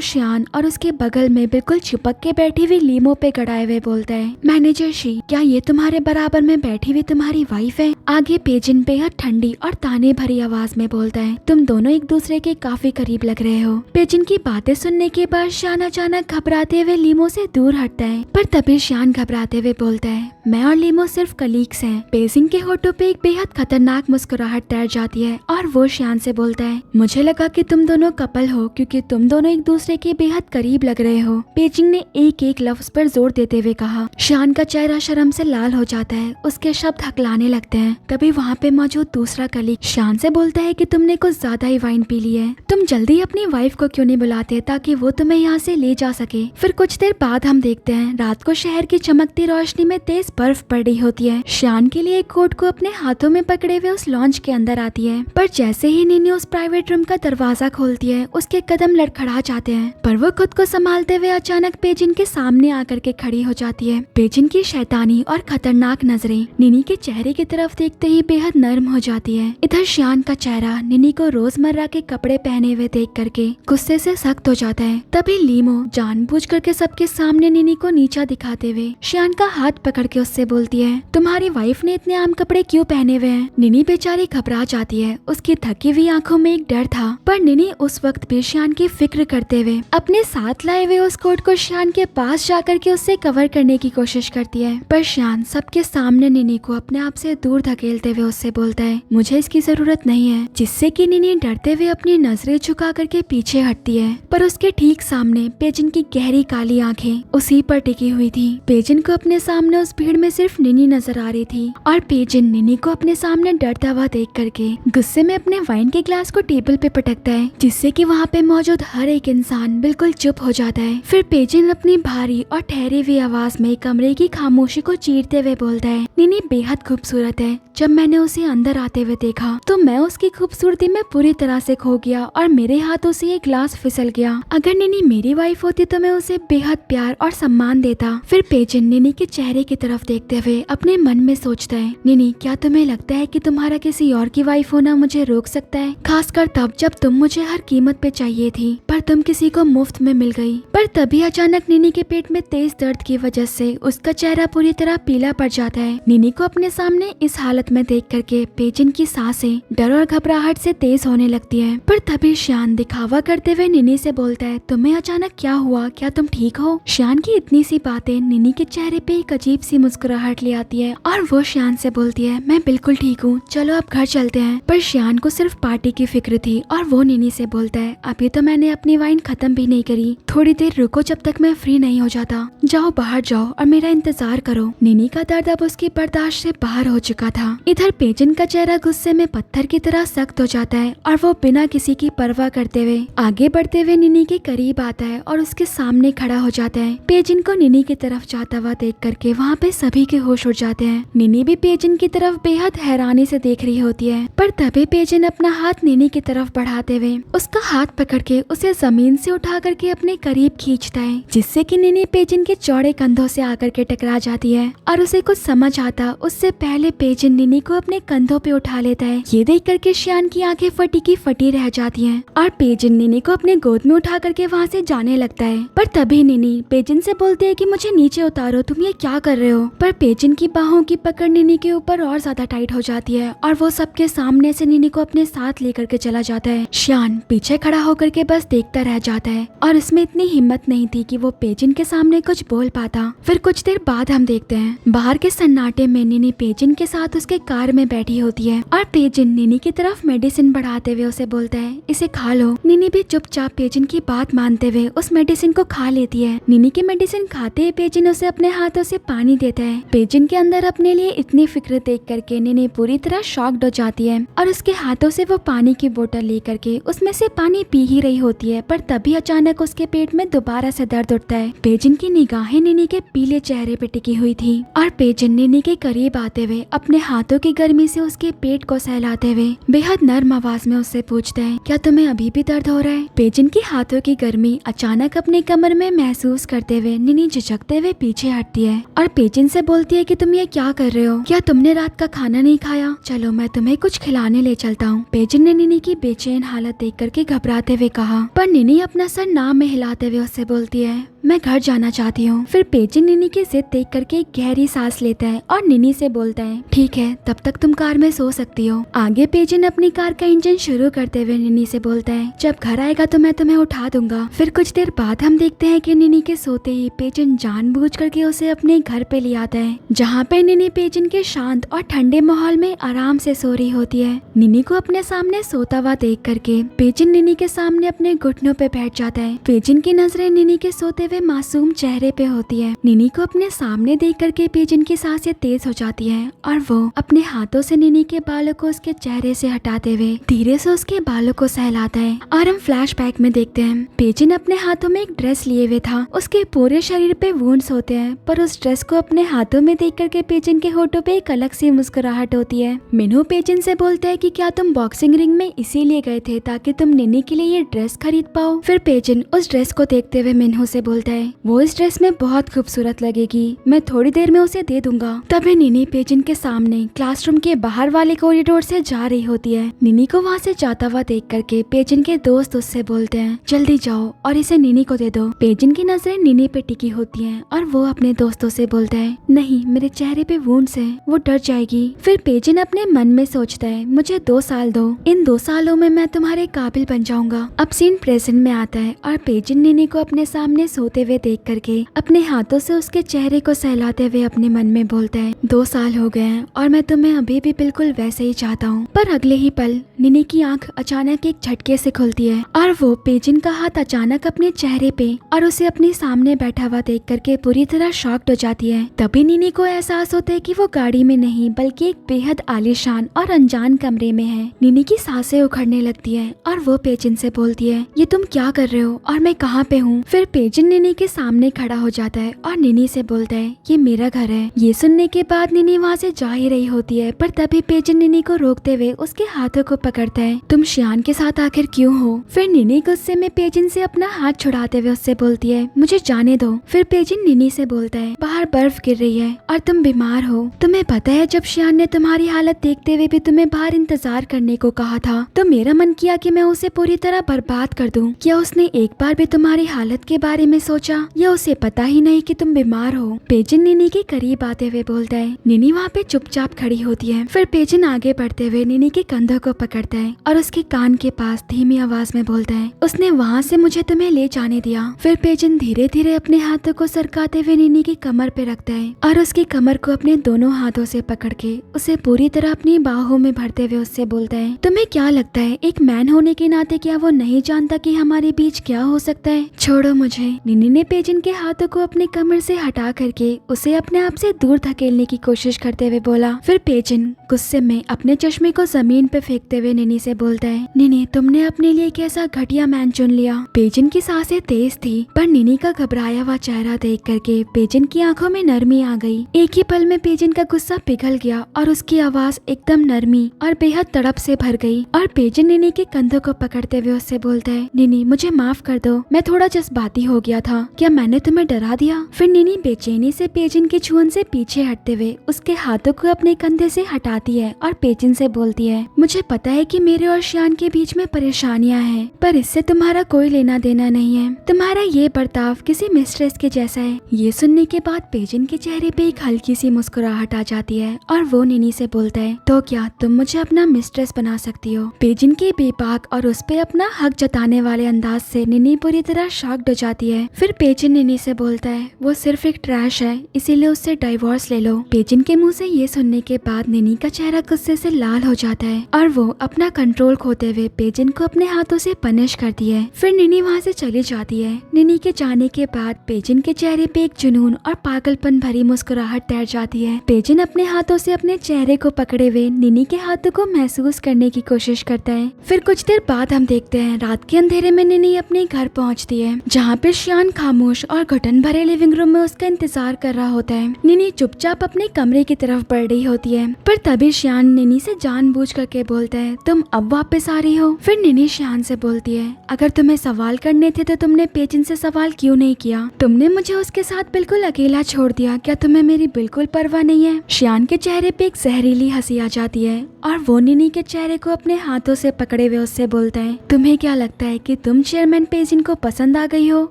श्यान और उसके बगल में बिल्कुल चिपक के बैठी हुई लीमो पे गड़ाए हुए बोलता है, मैनेजर शी, क्या ये तुम्हारे बराबर में बैठी हुई तुम्हारी वाइफ है? आगे पेजिन बेहद ठंडी और ताने भरी आवाज में बोलता है, तुम दोनों एक दूसरे के काफी करीब लग रहे हो। पेजिन की बातें सुनने के बाद श्यान अचानक घबराते हुए लीमो से दूर हटता है, पर तभी श्यान घबराते हुए बोलता है, मैं और लीमो सिर्फ कलीग्स हैं। पेजिन के होठों पे एक बेहद खतरनाक मुस्कुराहट तैर जाती है और वो श्यान से बोलता है, मुझे लगा कि तुम दोनों कपल हो क्योंकि तुम दोनों एक दूसरे के बेहद करीब लग रहे हो। पेजिंग ने एक एक लफ्ज पर जोर देते हुए कहा। श्यान का चेहरा शर्म से लाल हो जाता है, उसके शब्द हकलाने लगते हैं। तभी वहाँ पे मौजूद दूसरा कलीग श्यान से बोलता है कि तुमने कुछ ज्यादा ही वाइन पी ली है, तुम जल्दी अपनी वाइफ को क्यों नहीं बुलाते ताकि वो तुम्हें यहाँ से ले जा सके। फिर कुछ देर बाद हम देखते हैं रात को शहर की चमकती रोशनी में तेज बर्फ पड़ रही होती है। श्यान के लिए एक कोट को अपने हाथों में पकड़े हुए उस लॉन्च के अंदर आती है, पर जैसे ही नीनी उस प्राइवेट रूम का दरवाजा खोलती है उसके कदम लड़खड़ा जाते हैं, पर वो खुद को संभालते हुए अचानक पेजिन के सामने आकर के खड़ी हो जाती है। पेजिन की शैतानी और खतरनाक नजरें नीनी के चेहरे की तरफ देखते ही बेहद नर्म हो जाती है। इधर श्यान का चेहरा नीनी को रोजमर्रा के कपड़े पहने हुए देख करके गुस्से से सख्त हो जाता है। तभी लीमो जानबूझ करके सबके सामने नीनी को नीचा दिखाते हुए श्यान का हाथ पकड़ के उससे बोलती है, तुम्हारी वाइफ ने इतने आम कपड़े क्यों पहने हुए हैं? नीनी बेचारी घबरा जाती है, उसकी थकी हुई आंखों में एक डर था, पर नीनी उस वक्त भी श्यान की फिक्र करते हुए अपने साथ लाए हुए उस कोट को श्यान के पास जाकर के उससे कवर करने की कोशिश करती है। पर श्यान सबके सामने नीनी को अपने आप से दूर धकेलते हुए उससे बोलता है, मुझे इसकी जरूरत नहीं है, जिससे कि नीनी डरते हुए अपनी नजरें झुका करके पीछे हटती है। पर उसके ठीक सामने पेजिन की गहरी काली आंखें उसी पर टिकी हुई थी। पेजिन को अपने सामने उस भीड़ में सिर्फ नीनी नजर आ रही थी और पेजिन नीनी को अपने सामने डरता हुआ देख करके गुस्से में अपने वाइन के ग्लास को टेबल पे पटकता है, जिससे कि वहाँ पे मौजूद हर एक इंसान बिल्कुल चुप हो जाता है। फिर पेजिन अपनी भारी और ठहरी हुई आवाज में कमरे की खामोशी को चीरते हुए बोलता है, नीनी बेहद खूबसूरत है। जब मैंने उसे अंदर आते हुए देखा तो मैं उसकी खूबसूरती में पूरी तरह से खो गया और मेरे हाथों से ये ग्लास फिसल गया। अगर नीनी मेरी वाइफ होती तो मैं उसे बेहद प्यार और सम्मान देता। फिर पेजिन नीनी के चेहरे की तरफ देखते हुए अपने मन में सोचता है, नीनी क्या तुम्हें लगता है कि तुम्हारा किसी और की वाइफ होना मुझे रोक सकता है? खासकर तब जब तुम मुझे हर कीमत पे चाहिए थी, पर तुम किसी को मुफ्त में मिल गई। पर तभी अचानक नीनी के पेट में तेज दर्द की वजह से उसका चेहरा पूरी तरह पीला पड़ जाता है। नीनी को अपने सामने इस हालत में देख करके पेजिन की सांसें डर और घबराहट से तेज होने लगती है। पर तभी श्यान दिखावा करते हुए नीनी से बोलता है, तुम्हें अचानक क्या हुआ? क्या तुम ठीक हो? श्यान की इतनी सी बातें नीनी के चेहरे पे एक अजीब सी मुस्कुराहट ले आती है और वो श्यान से बोलती है, मैं बिल्कुल ठीक हूँ, चलो अब घर चलते हैं। पर श्यान को सिर्फ पार्टी की फिक्र थी और वो नीनी से बोलता है, अभी तो मैंने अपनी वाइन खत्म भी नहीं करी, थोड़ी देर रुको जब तक मैं फ्री नहीं हो जाता। जाओ बाहर जाओ और मेरा इंतजार करो। नीनी का दर्द अब उसकी बर्दाश्त से बाहर हो चुका था। इधर पेजिन का चेहरा गुस्से में पत्थर की तरह सख्त हो जाता है और वो बिना किसी की परवाह करते हुए आगे बढ़ते हुए नीनी के करीब आता है और उसके सामने खड़ा हो जाता है। पेजिन को नीनी की तरफ जाता हुआ देख करके वहाँ पे सभी के होश उड़ जाते हैं। नीनी भी पेजिन की तरफ बेहद हैरानी से देख रही होती है, पर तभी पेजिन अपना हाथ नीनी की तरफ बढ़ाते हुए उसका हाथ पकड़ के उसे जमीन से उठा करके अपने करीब खींचता है, जिससे कि नीनी पेजिन के चौड़े कंधों से आकर के टकरा जाती है और उसे कुछ समझ आता उससे पहले पेजिन नीनी को अपने कंधों पे उठा लेता है। ये देख करके श्यान की आंखें फटी की फटी रह जाती हैं और पेजिन नीनी को अपने गोद में उठा करके वहाँ से जाने लगता है। पर तभी नीनी पेजिन से बोलती है कि मुझे नीचे उतारो, तुम ये क्या कर रहे हो? पर पेजिन की बाहों की पकड़ नीनी के ऊपर और ज्यादा टाइट हो जाती है और वो सबके सामने से नीनी को अपने साथ लेकर के चला जाता है। श्यान पीछे खड़ा होकर के बस देखता रह जाता है और इसमें इतनी हिम्मत नहीं थी कि वो पेजिन के सामने कुछ बोल पाता। फिर कुछ देर बाद हम देखते हैं बाहर के सन्नाटे में नीनी पेजिन के साथ उसके कार में बैठी होती है और पेजिन नीनी की तरफ मेडिसिन बढ़ाते हुए उसे बोलता है, इसे खा लो। नीनी भी चुपचाप पेजिन की बात मानते हुए उस मेडिसिन को खा लेती है। नीनी की मेडिसिन खाते ही पेजिन उसे अपने हाथों से पानी देता है। पेजिन के अंदर अपने लिए इतनी फिक्र देख करके नीनी पूरी तरह शॉक्ड हो जाती है और उसके हाथों से वो पानी की बोतल लेकर के उसमें से पानी पी ही रही होती है। पर तभी अचानक उसके पेट में दोबारा से दर्द उठता है। पेजिन की निगाहें नीनी के पीले चेहरे पे टिकी हुई थी और पेजिन नीनी के करीब आते हुए अपने हाथ हाथों की गर्मी से उसके पेट को सहलाते हुए बेहद नर्म आवाज में उससे पूछता है, क्या तुम्हें अभी भी दर्द हो रहा है? पेजिन की हाथों की गर्मी अचानक अपने कमर में महसूस करते हुए निनी झिझकते हुए पीछे हटती है और पेजिन से बोलती है कि तुम ये क्या कर रहे हो? क्या तुमने रात का खाना नहीं खाया? चलो मैं तुम्हें कुछ खिलाने ले चलता हूँ। पेजिन ने निनी की बेचैन हालत देख करके घबराते हुए कहा, पर निनी अपना सर ना में हिलाते हुए उससे बोलती है, मैं घर जाना चाहती हूँ। फिर पेजिन निनी की जिद देख करके गहरी सांस लेता है और निनी से बोलता है, ठीक है, तब तक तुम कार में सो सकती हो। आगे पेजिन अपनी कार का इंजन शुरू करते हुए निनी से बोलता है, जब घर आएगा तो मैं तुम्हें उठा दूंगा। फिर कुछ देर बाद हम देखते हैं कि निनी के सोते ही पेजिन जानबूझ करके उसे अपने घर पे ले आता है, जहाँ पे निनी पेजिन के शांत और ठंडे माहौल में आराम से सो रही होती है। निनी को अपने सामने सोता हुआ देख करके पेजिन निनी के सामने अपने घुटनों पे बैठ जाता है। पेजिन की नजरें निनी के सोते मासूम चेहरे पे होती है। निनी को अपने सामने देख करके पेजिन की सांसें तेज हो जाती है और वो अपने हाथों से निनी के बालों को उसके चेहरे से हटाते हुए धीरे से उसके बालों को सहलाता है। और हम फ्लैशबैक में देखते हैं, पेजिन अपने हाथों में एक ड्रेस लिए हुए था। उसके पूरे शरीर पे वुंड्स होते हैं, पर उस ड्रेस को अपने हाथों में देख करके पेजिन के होठों पे एक अलग सी मुस्कुराहट होती है। मिन्हू पेजिन से बोलता है कि क्या तुम बॉक्सिंग रिंग में इसीलिए गए थे ताकि तुम निनी के लिए ये ड्रेस खरीद पाओ? फिर पेजिन उस ड्रेस को देखते हुए मिन्हू से बोलता है, वो इस ड्रेस में बहुत खूबसूरत लगेगी, मैं थोड़ी देर में उसे दे दूंगा। तभी निनी पेजिन के सामने क्लासरूम के बाहर वाले कॉरिडोर से जा रही होती है। निनी को वहाँ से जाता हुआ देख करके पेजिन के दोस्त उससे बोलते हैं, जल्दी जाओ और इसे निनी को दे दो। पेजिन की नजरें निनी पे टिकी होती हैं और वो अपने दोस्तों से बोलता है, नहीं, मेरे चेहरे पे वुंड्स हैं, वो डर जाएगी। फिर पेजिन अपने मन में सोचता है, मुझे 2 साल दो, इन 2 सालों में मैं तुम्हारे काबिल बन जाऊंगा। अब सीन प्रेजेंट में आता है और पेजिन निनी को अपने सामने सोते हुए देख करके अपने हाथों से उसके चेहरे को सहलाते हुए अपने मन में बोलता है, 2 साल हो गए हैं और मैं तुम्हें अभी भी बिल्कुल वैसे ही चाहता हूँ। पर अगले ही पल निनी की आंख अचानक एक झटके से खुलती है और वो पेजिन का हाथ अचानक अपने चेहरे पे और उसे अपने सामने बैठा हुआ देख करके पूरी तरह शॉक्ड हो जाती है। तभी निनी को एहसास होता है कि वो गाड़ी में नहीं बल्कि एक बेहद आलीशान और अनजान कमरे में है। निनी की सांसें उखड़ने लगती है और वो पेजिन से बोलती है, ये तुम क्या कर रहे हो और मैं कहाँ पे हूँ? फिर पेजिन निनी के सामने खड़ा हो जाता है और निनी से बोलता है, ये मेरा घर है। ये सुनने के बाद निनी वहाँ से जा ही रही होती है, पर तभी पेजिन निनी को रोकते हुए उसके हाथों को पकड़ता है, तुम शियान के साथ आखिर क्यों हो? फिर निनी गुस्से में पेजिन से अपना हाथ छुड़ाते हुए उससे बोलती है, मुझे जाने दो। फिर पेजिन निनी से बोलता है, बाहर बर्फ गिर रही है और तुम बीमार हो। तुम्हें पता है जब शियान ने तुम्हारी हालत देखते हुए भी तुम्हें बाहर इंतजार करने को कहा था तो मेरा मन किया कि मैं उसे पूरी तरह बर्बाद कर दूं। क्या उसने एक बार भी तुम्हारी हालत के बारे में सोचा या उसे पता ही नहीं कि तुम बीमार हो? पेजिन निनी के करीब आते हुए बोलता है। निनी वहाँ पे चुपचाप खड़ी होती है। फिर पेजिन आगे बढ़ते हुए निनी के कंधों को पकड़ता है और उसके कान के पास धीमी आवाज में बोलता है, उसने वहाँ से मुझे तुम्हें ले जाने दिया। फिर पेजिन धीरे धीरे अपने हाथों को सरकाते हुए निनी की कमर पे रखता है और उसकी कमर को अपने दोनों हाथों से पकड़ के उसे पूरी तरह अपनी बाहों में भरते हुए उससे बोलता है, तुम्हें क्या लगता है एक मैन होने के नाते क्या वो नहीं जानता कि हमारे बीच क्या हो सकता है? छोड़ो मुझे। निनी ने पेजिन के हाथों को अपने कमर से हटा करके उसे अपने आप से दूर धकेलने की कोशिश करते हुए बोला। फिर पेजिन गुस्से में अपने चश्मे को जमीन पे फेंकते हुए निनी से बोलता है, निनी तुमने अपने लिए कैसा घटिया मैन चुन लिया। पेजिन की सांसें तेज थी, पर निनी का घबराया हुआ चेहरा देख करके पेजिन की आंखों में नरमी आ गई। एक ही पल में पेजिन का गुस्सा पिघल गया और उसकी आवाज एकदम नरमी और बेहद तड़प से भर गई और पेजिन निनी के कंधों को पकड़ते हुए उससे बोलता है, निनी मुझे माफ कर दो, मैं थोड़ा जज्बाती हो गया था, क्या मैंने तुम्हें डरा दिया? फिर निनी बेचैनी से पेजिन के छुअन से पीछे हटते हुए उसके हाथों को अपने कंधे से हटाती है और पेजिन से बोलती है, मुझे पता है कि मेरे और शियान के बीच में परेशानियां हैं, पर इससे तुम्हारा कोई लेना देना नहीं है। तुम्हारा ये बर्ताव किसी मिस्ट्रेस के जैसा है। ये सुनने के बाद पेजिन के चेहरे पे एक हल्की सी मुस्कुराहट आ जाती है और वो निनी से बोलता है, तो क्या तुम मुझे अपना मिस्ट्रेस बना सकती हो? पेजिन के बेबाक और उस पे अपना हक जताने वाले अंदाज से निनी पूरी तरह शॉक्ड हो जाती है। फिर पेजिन निनी से बोलता है, वो सिर्फ एक ट्रैश है, इसीलिए उससे डाइवोर्स ले लो। पेजिन के मुंह से ये सुनने के बाद निनी का चेहरा गुस्से से लाल हो जाता है और वो अपना कंट्रोल खोते हुए पेजिन को अपने हाथों से पनिश करती है। फिर निनी वहाँ से चली जाती है। निनी के जाने के बाद पेजिन के चेहरे पे एक जुनून और पागलपन भरी मुस्कुराहट तैर जाती है। पेजिन अपने हाथों से अपने चेहरे को पकड़े हुए निनी के हाथों को महसूस करने की कोशिश करता है। फिर कुछ देर बाद हम देखते हैं रात के अंधेरे में निनी अपने घर पहुँचती है, जहाँ पे शियान शियान खामोश और घुटन भरे लिविंग रूम में उसका इंतजार कर रहा होता है। निनी चुपचाप अपने कमरे की तरफ बढ़ रही होती है, पर तभी शियान निनी से जानबूझ करके बोलता है, तुम अब वापस आ रही हो। फिर निनी शियान से बोलती है, अगर तुम्हें सवाल करने थे तो तुमने पेजिन से सवाल क्यों नहीं किया? तुमने मुझे उसके साथ बिल्कुल अकेला छोड़ दिया, क्या तुम्हें मेरी बिल्कुल परवाह नहीं है? शियान के चेहरे पे एक जहरीली हंसी आ जाती है और वो निनी के चेहरे को अपने हाथों से पकड़े हुए उससे बोलता है, तुम्हें क्या लगता है कि तुम चेयरमैन पेजिन को पसंद आ गई हो?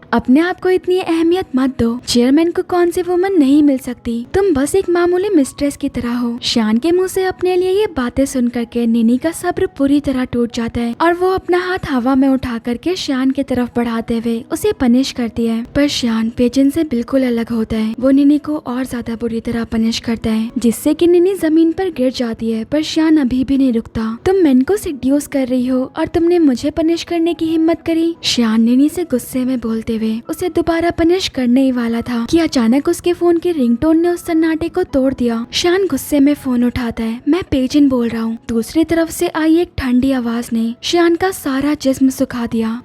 अपने आप को इतनी अहमियत मत दो। चेयरमैन को कौन सी वुमन नहीं मिल सकती, तुम बस एक मामूली मिस्ट्रेस की तरह हो। शियान के मुंह से अपने लिए ये बातें सुन करके निनी का सब्र पूरी तरह टूट जाता है और वो अपना हाथ हवा में उठा करके शियान की तरफ बढ़ाते हुए उसे पनिश करती है। पर शियान पेजिन से बिल्कुल अलग होता है। वो निनी को और ज्यादा बुरी तरह पनिश करता है, जिससे कि निनी जमीन पर गिर जाती है। पर शियान अभी भी नहीं रुकता। तुम मैन को सिड्यूस कर रही हो और तुमने मुझे पनिश करने की हिम्मत करी। शियान निनी से गुस्से में बोलते हुए उसे दोबारा पनिश करने ही वाला था कि अचानक उसके फोन की रिंगटोन ने उस सन्नाटे को तोड़ दिया। शियान गुस्से में फोन उठाता है, मैं पेजिन बोल रहा हूँ। दूसरी तरफ से आई एक ठंडी आवाज ने शियान का सारा जिस्म सुखा दिया।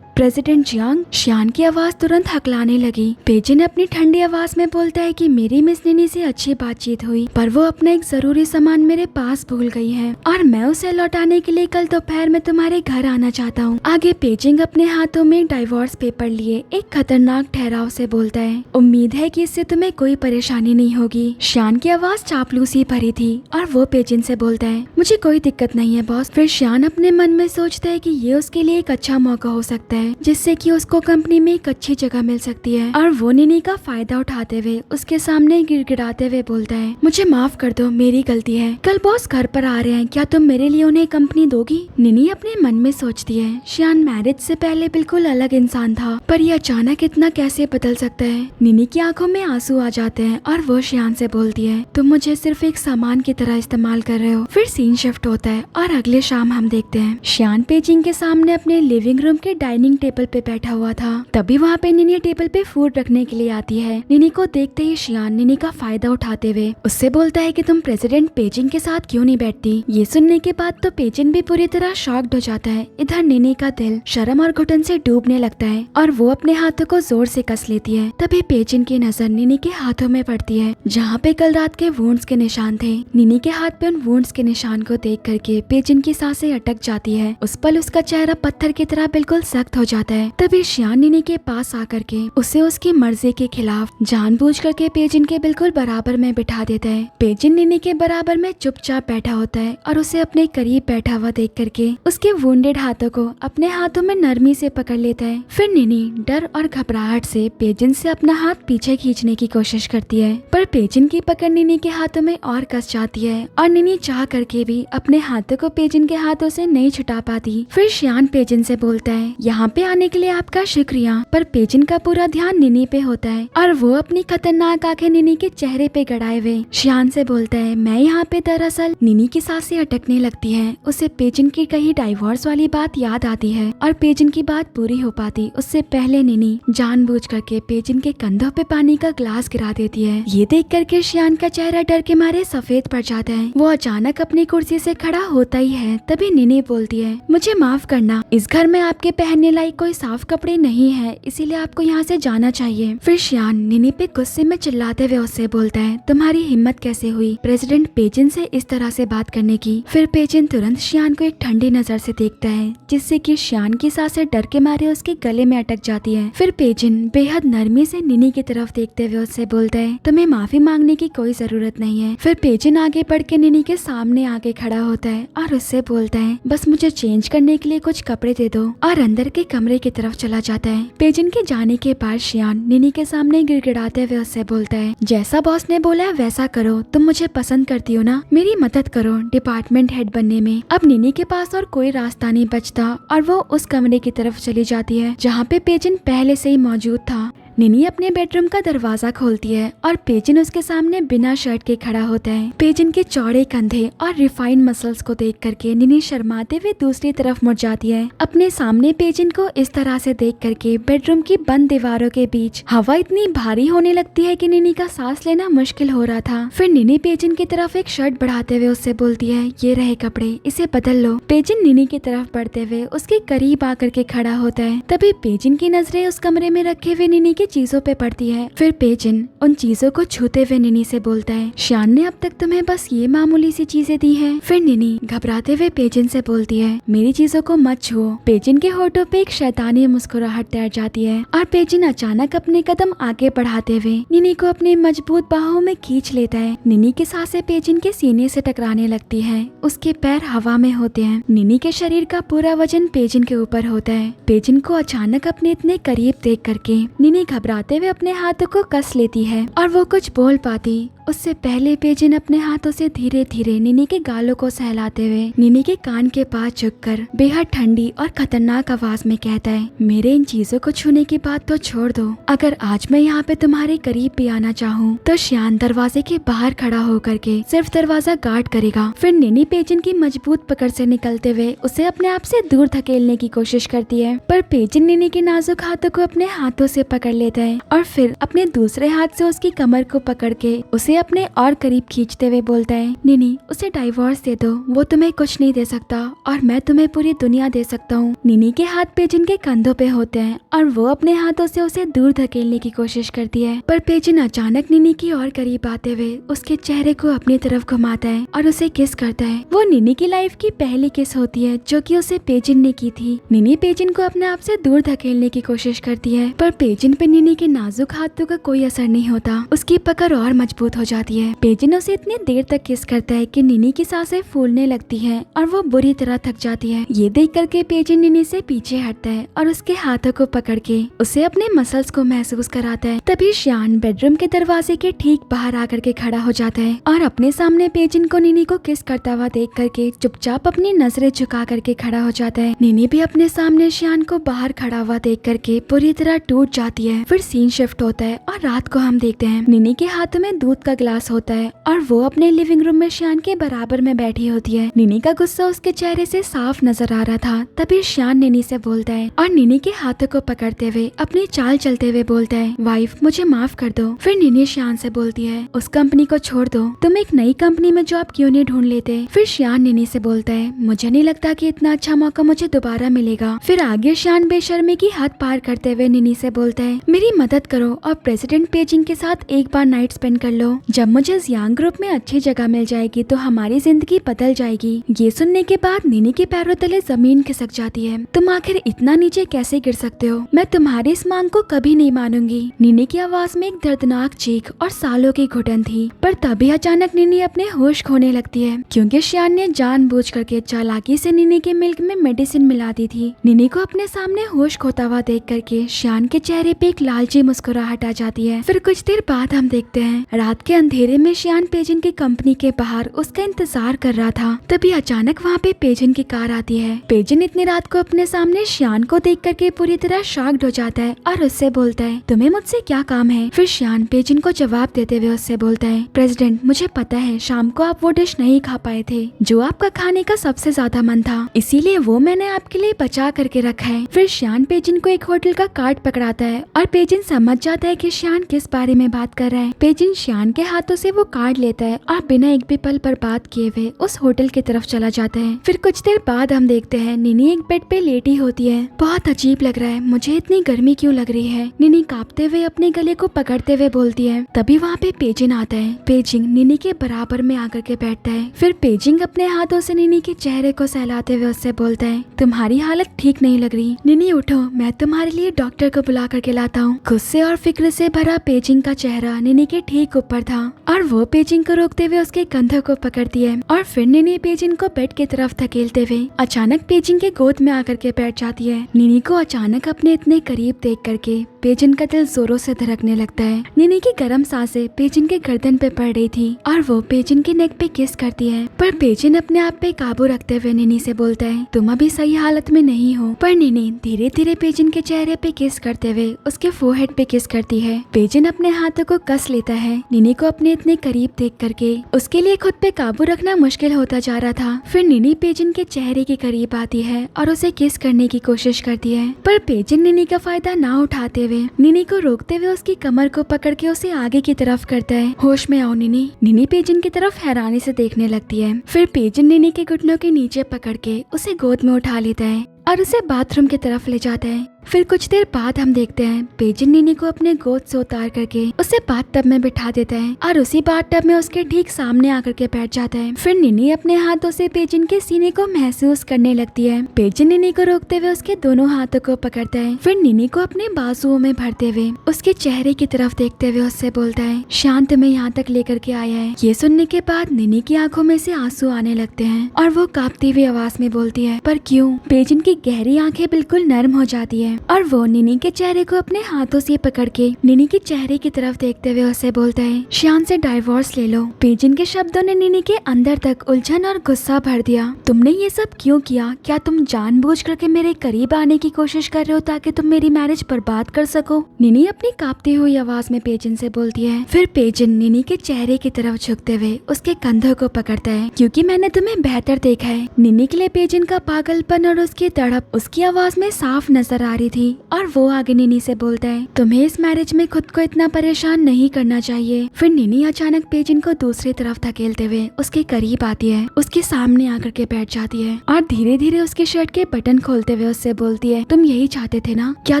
President Jiang. शियान की आवाज तुरंत हकलाने लगी। पेजिन अपनी ठंडी आवाज में बोलता है कि मेरी मिस निनी से अच्छी बातचीत हुई, पर वो अपना एक जरूरी सामान मेरे पास भूल गई है और मैं उसे लौटाने के लिए कल दोपहर में तुम्हारे घर आना चाहता हूँ। आगे पेजिंग अपने हाथों में डाइवोर्स पेपर लिए एक खतरनाक ठहराव से बोलता है, उम्मीद है कि इससे तुम्हें कोई परेशानी नहीं होगी। शियान की आवाज चापलूसी भरी थी और वो पेजिन से बोलता है, मुझे कोई दिक्कत नहीं है बॉस। फिर शियान अपने मन में सोचता है कि ये उसके लिए एक अच्छा मौका हो सकता है जिससे कि उसको कंपनी में एक अच्छी जगह मिल सकती है। और वो निनी का फायदा उठाते हुए उसके सामने गिड़गिड़ाते हुए बोलता है, मुझे माफ कर दो, मेरी गलती है। कल बॉस घर पर आ रहे हैं, क्या तुम मेरे लिए उन्हें कंपनी दोगी? निनी अपने मन में सोचती है, शियान मैरिज से पहले बिल्कुल अलग इंसान था, पर ये अचानक इतना कैसे बदल सकता है? निनी की आंखों में आंसू आ जाते हैं और वो शियान से बोलती है, तुम मुझे सिर्फ एक सामान की तरह इस्तेमाल कर रहे हो। फिर सीन शिफ्ट होता है और अगले शाम हम देखते हैं शियान पेजिंग के सामने अपने लिविंग रूम के डाइनिंग टेबल पे बैठा हुआ था। तभी वहाँ पे निनी टेबल पे फूड रखने के लिए आती है। निनी को देखते ही शियान निनी का फायदा उठाते हुए उससे बोलता है कि तुम प्रेसिडेंट पेजिंग के साथ क्यों नहीं बैठती? ये सुनने के बाद तो पेजिंग भी पूरी तरह शॉक्ड हो जाता है। इधर निनी का दिल शर्म और घुटन से डूबने लगता है और वो अपने हाथों को जोर से कस लेती है। तभी पेजिंग की नजर निनी के हाथों में पड़ती है जहाँ पे कल रात के वुंड्स के निशान थे। निनी के हाथ पे उन वुंड्स के निशान को देख करके पेजिंग की सांसें अटक जाती है। उस पल उसका चेहरा पत्थर की तरह बिल्कुल सख्त हो जाता है। तभी शियान निनी के पास आकर के उसे उसकी मर्जी के खिलाफ जानबूझ करके पेजिन के बिल्कुल बराबर में बिठा देता है। पेजिन निनी के बराबर में चुपचाप बैठा होता है और उसे अपने करीब बैठा हुआ देख करके उसके वुंडेड हाथों को अपने हाथों में नरमी से पकड़ लेता है। फिर निनी डर और घबराहट से पेजिन से अपना हाथ पीछे खींचने की कोशिश करती है, पर पेजिन की पकड़ निनी के हाथों में और कस जाती है और निनी चाह करके भी अपने हाथों को पेजिन के हाथों से नहीं छुटा पाती। फिर शियान पेजिन से बोलता है, यहाँ पे आने के लिए आपका शुक्रिया। पर पेजिन का पूरा ध्यान निनी पे होता है और वो अपनी खतरनाक आंखें निनी के चेहरे पे गड़ाए हुए शियान से बोलता है, मैं यहाँ पे दरअसल। निनी की सांसें अटकने लगती हैं। उसे पेजिन की कही डाइवोर्स वाली बात याद आती है और पेजिन की बात पूरी हो पाती उससे पहले निनी जानबूझ करके पेजिन के कंधों पे पानी का ग्लास गिरा देती है। ये देख करके शियान का चेहरा डर के मारे सफेद पड़ जाता है। वो अचानक अपनी कुर्सी से खड़ा होता ही है। तभी निनी बोलती है, मुझे माफ करना, इस घर में आपके पहनने लायक कोई साफ कपड़े नहीं है, इसीलिए आपको यहाँ से जाना चाहिए। फिर शियान निनी पे गुस्से में चिल्लाते हुए उससे बोलता है, तुम्हारी हिम्मत कैसे हुई प्रेसिडेंट पेजिन से इस तरह से बात करने की? फिर पेजिन तुरंत शियान को एक ठंडी नजर से देखता है, जिससे कि शियान की सांसें डर के मारे उसके गले में अटक जाती है। फिर पेजिन बेहद नरमी से निनी की तरफ देखते हुए उससे बोलता है, तुम्हें माफी मांगने की कोई जरूरत नहीं है। फिर पेजिन आगे बढ़ के निनी के सामने आके खड़ा होता है और उससे बोलता है, बस मुझे चेंज करने के लिए कुछ कपड़े दे दो, और अंदर के कमरे की तरफ चला जाता है। पेजिन के जाने के बाद शियान निनी के सामने गिड़गिड़ाते हुए उससे बोलता है, जैसा बॉस ने बोला है वैसा करो, तुम मुझे पसंद करती हो ना, मेरी मदद करो डिपार्टमेंट हेड बनने में। अब निनी के पास और कोई रास्ता नहीं बचता और वो उस कमरे की तरफ चली जाती है जहाँ पे पेजिन पहले से ही मौजूद था। निनी अपने बेडरूम का दरवाजा खोलती है और पेजिन उसके सामने बिना शर्ट के खड़ा होता है। पेजिन के चौड़े कंधे और रिफाइंड मसल्स को देख करके निनी शर्माते हुए दूसरी तरफ मुड़ जाती है। अपने सामने पेजिन को इस तरह से देख करके बेडरूम की बंद दीवारों के बीच हवा इतनी भारी होने लगती है कि निनी का सांस लेना मुश्किल हो रहा था। फिर निनी पेजिन की तरफ एक शर्ट बढ़ाते हुए उससे बोलती है, ये रहे कपड़े, इसे बदल लो। पेजिन निनी की तरफ बढ़ते हुए उसके करीब आकर के खड़ा होता है। तभी पेजिन की नजरें उस कमरे में रखे हुए निनी की चीजों पे पड़ती है। फिर पेजिन उन चीजों को छूते हुए निनी से बोलता है, श्यान ने अब तक तुम्हें बस ये मामूली सी चीजें दी है। फिर निनी घबराते हुए पेजिन से बोलती है, मेरी चीजों को मत छुओ। पेजिन के होठों पे एक शैतानी मुस्कुराहट तैर जाती है और पेजिन अचानक अपने कदम आगे बढ़ाते हुए निनी को अपनी मजबूत बाहों में खींच लेता है। निनी की सांसें पेजिन के सीने से टकराने लगती है। उसके पैर हवा में होते हैं। निनी के शरीर का पूरा वजन पेजिन के ऊपर होता है। पेजिन को अचानक अपने इतने करीब देख करके निनी घबराते हुए अपने हाथों को कस लेती है और वो कुछ बोल पाती उससे पहले पेजिन अपने हाथों से धीरे धीरे निनी के गालों को सहलाते हुए निनी के कान के पास झुककर बेहद ठंडी और खतरनाक आवाज में कहता है, मेरे इन चीजों को छूने की बात तो छोड़ दो। अगर आज मैं यहाँ पे तुम्हारे करीब भी आना चाहूँ तो श्यान दरवाजे के बाहर खड़ा होकर के सिर्फ दरवाजा गार्ड करेगा। फिर निनी पेजिन की मजबूत पकड़ से निकलते हुए उसे अपने आप से दूर धकेलने की कोशिश करती है, पर पेजिन निनी के नाजुक हाथों को अपने हाथों से पकड़ लेता है और फिर अपने दूसरे हाथ से उसकी कमर को पकड़ के उसे अपने और करीब खींचते हुए बोलता है, निनी उसे डाइवोर्स दे दो, वो तुम्हें कुछ नहीं दे सकता और मैं तुम्हें पूरी दुनिया दे सकता हूँ। निनी के हाथ पेजिन के कंधों पे होते हैं और वो अपने हाथों से उसे दूर धकेलने की कोशिश करती है, पर पेजिन अचानक निनी की और करीब आते हुए उसके चेहरे को अपनी तरफ घुमाता है और उसे किस करता है। वो निनी की लाइफ की पहली किस होती है जो कि उसे पेजिन ने की थी। निनी पेजिन को अपने आप से दूर धकेलने की कोशिश करती है, पर पेजिन पे निनी के नाजुक हाथों का कोई असर नहीं होता। उसकी पकड़ और मजबूत हो जाती है। पेजिन उसे इतनी देर तक किस करता है कि निनी की सांसें फूलने लगती हैं और वो बुरी तरह थक जाती है। ये देख करके पेजिन निनी से पीछे हटता है और उसके हाथों को पकड़ के उसे अपने मसल्स को महसूस कराता है। तभी श्यान बेडरूम के दरवाजे के ठीक बाहर आकर के खड़ा हो जाता है और अपने सामने पेजिन को निनी को किस करता हुआ देख करके चुपचाप अपनी नजरें झुका करके खड़ा हो जाता है। निनी भी अपने सामने श्यान को बाहर खड़ा हुआ देख करके पूरी तरह टूट जाती है। फिर सीन शिफ्ट होता है और रात को हम देखते हैं निनी के हाथ में दूध का गिलास होता है और वो अपने लिविंग रूम में श्यान के बराबर में बैठी होती है। निनी का गुस्सा उसके चेहरे से साफ नजर आ रहा था। तभी श्यान निनी से बोलता है और निनी के हाथों को पकड़ते हुए अपनी चाल चलते हुए बोलता है, वाइफ मुझे माफ कर दो। फिर निनी श्यान से बोलती है, उस कंपनी को छोड़ दो, तुम एक नई कंपनी में जॉब क्यों नहीं ढूंढ लेते। फिर श्यान निनी से बोलता है, मुझे नहीं लगता कि इतना अच्छा मौका मुझे दोबारा मिलेगा। फिर आगे श्यान बेशर्मी की हद पार करते हुए निनी से बोलता है, मेरी मदद करो और प्रेसिडेंट पेजिंग के साथ एक बार नाइट स्पेंड कर लो। जब मुझे जियांग ग्रुप में अच्छी जगह मिल जाएगी तो हमारी जिंदगी बदल जाएगी। ये सुनने के बाद निनी के पैरों तले जमीन खिसक जाती है। तुम आखिर इतना नीचे कैसे गिर सकते हो, मैं तुम्हारी इस मांग को कभी नहीं मानूंगी। निनी की आवाज में एक दर्दनाक चीख और सालों की घुटन थी, पर तभी अचानक निनी अपने होश खोने लगती है क्योंकि श्यान ने जानबूझ करके चालाकी से निनी के मिल्क में मेडिसिन मिला दी थी। निनी को अपने सामने होश खोता हुआ देख करके श्यान के चेहरे पे एक लालची मुस्कुराहट आ जाती है। फिर कुछ देर बाद हम देखते हैं रात के अंधेरे में श्यान पेजिन की कंपनी के बाहर उसका इंतजार कर रहा था। तभी अचानक वहाँ पे पेजिन की कार आती है। पेजिन इतनी रात को अपने सामने श्यान को देख करके पूरी तरह शॉक्ड हो जाता है और उससे बोलता है, तुम्हें मुझसे क्या काम है। फिर श्यान पेजिन को जवाब देते हुए उससे बोलता है, प्रेसिडेंट मुझे पता है शाम को आप वो डिश नहीं खा पाए थे जो आपका खाने का सबसे ज्यादा मन था, इसीलिए वो मैंने आपके लिए बचा करके रखा है। फिर श्यान पेजिन को एक होटल का कार्ड पकड़ाता है और पेजिन समझ जाता है कि श्यान किस बारे में बात कर रहा है। पेजिन श्यान के हाथों से वो कार्ड लेता है और बिना एक भी पल बर्बाद किए हुए उस होटल की तरफ चला जाता है। फिर कुछ देर बाद हम देखते हैं निनी एक बेड पे लेटी होती है। बहुत अजीब लग रहा है, मुझे इतनी गर्मी क्यों लग रही है। निनी कांपते हुए अपने गले को पकड़ते हुए बोलती है। तभी वहाँ पे पेजिन आता है। पेजिंग निनी के बराबर में आकर के बैठता है। फिर पेजिंग अपने हाथों से निनी के चेहरे को सहलाते हुए उससे बोलता है, तुम्हारी हालत ठीक नहीं लग रही, निनी उठो, मैं तुम्हारे लिए डॉक्टर को बुला करके लाता हूँ। गुस्से और फिक्र से भरा पेजिंग का चेहरा निनी के ठीक ऊपर था और वो पेजिंग को रोकते हुए उसके कंधों को पकड़ती है और फिर निनी पेजिंग को बेड की तरफ धकेलते हुए अचानक पेजिंग के गोद में आकर के बैठ जाती है। निनी को अचानक अपने इतने करीब देख करके पेजिंग का दिल जोरों से धड़कने लगता है। निनी की गर्म सांसें पेजिंग के गर्दन पे पड़ रही थी और वो पेजिंग के नेक पे किस करती है, पर पेजिंग अपने आप पे काबू रखते हुए निनी से बोलता है, तुम अभी सही हालत में नहीं हो। पर निनी धीरे धीरे पेजिंग के चेहरे पे किस करते हुए उसके फोरहेड पे किस करती है। पेजिंग अपने हाथों को कस लेता है। निनी को अपने इतने करीब देख करके उसके लिए खुद पे काबू रखना मुश्किल होता जा रहा था। फिर निनी पेजिंग के चेहरे के करीब आती है और उसे किस करने की कोशिश करती है, पर पेजिंग निनी का फायदा ना उठाते हुए निनी को रोकते हुए उसकी कमर को पकड़ के उसे आगे की तरफ करता है। होश में आओ निनी। निनी पेजिंग की तरफ हैरानी से देखने लगती है। फिर पेजिंग निनी के घुटनों के नीचे पकड़ के उसे गोद में उठा लेता है और उसे बाथरूम की तरफ ले जाता है। फिर कुछ देर बाद हम देखते हैं पेजिंग निनी को अपने गोद से उतार करके उसे बाथटब में बिठा देता है और उसी बाथटब में उसके ठीक सामने आकर के बैठ जाता है। फिर निनी अपने हाथों से पेजिंग के सीने को महसूस करने लगती है। पेजिंग निनी को रोकते हुए उसके दोनों हाथों को पकड़ता है। फिर निनी को अपने बाजुओं में भरते हुए उसके चेहरे की तरफ देखते हुए उससे बोलता है, शांत में यहाँ तक लेकर के आया है। ये सुनने के बाद निनी की आंखों में से आंसू आने लगते हैं और वो कांपती हुई आवाज में बोलती है, पर क्यों? पेजिंग की गहरी आंखें बिल्कुल नर्म हो जाती है और वो निनी के चेहरे को अपने हाथों से पकड़ के निनी के चेहरे की तरफ देखते हुए उससे बोलता है, श्यान से डाइवोर्स ले लो। पेजिंग के शब्दों ने निनी के अंदर तक उलझन और गुस्सा भर दिया। तुमने ये सब क्यों किया? क्या तुम जानबूझ करके मेरे करीब आने की कोशिश कर रहे हो ताकि तुम मेरी मैरिज बर्बाद कर सको? निनी अपनी कांपती हुई आवाज में पेजिंग से बोलती है। फिर पेजिंग निनी के चेहरे की तरफ झुकते हुए उसके कंधों को पकड़ता है, क्योंकि मैंने तुम्हें बेहतर देखा है। निनी के लिए पेजिंग का पागलपन और उसकी तड़प उसकी आवाज में साफ नजर आ रही थी और वो आगे निनी से बोलता है, तुम्हें इस मैरिज में खुद को इतना परेशान नहीं करना चाहिए। फिर निनी अचानक पेजिंग को दूसरी तरफ धकेलते हुए उसके करीब आती है, उसके सामने आकर के बैठ जाती है और धीरे धीरे उसके शर्ट के बटन खोलते हुए उससे बोलती है, तुम यही चाहते थे ना? क्या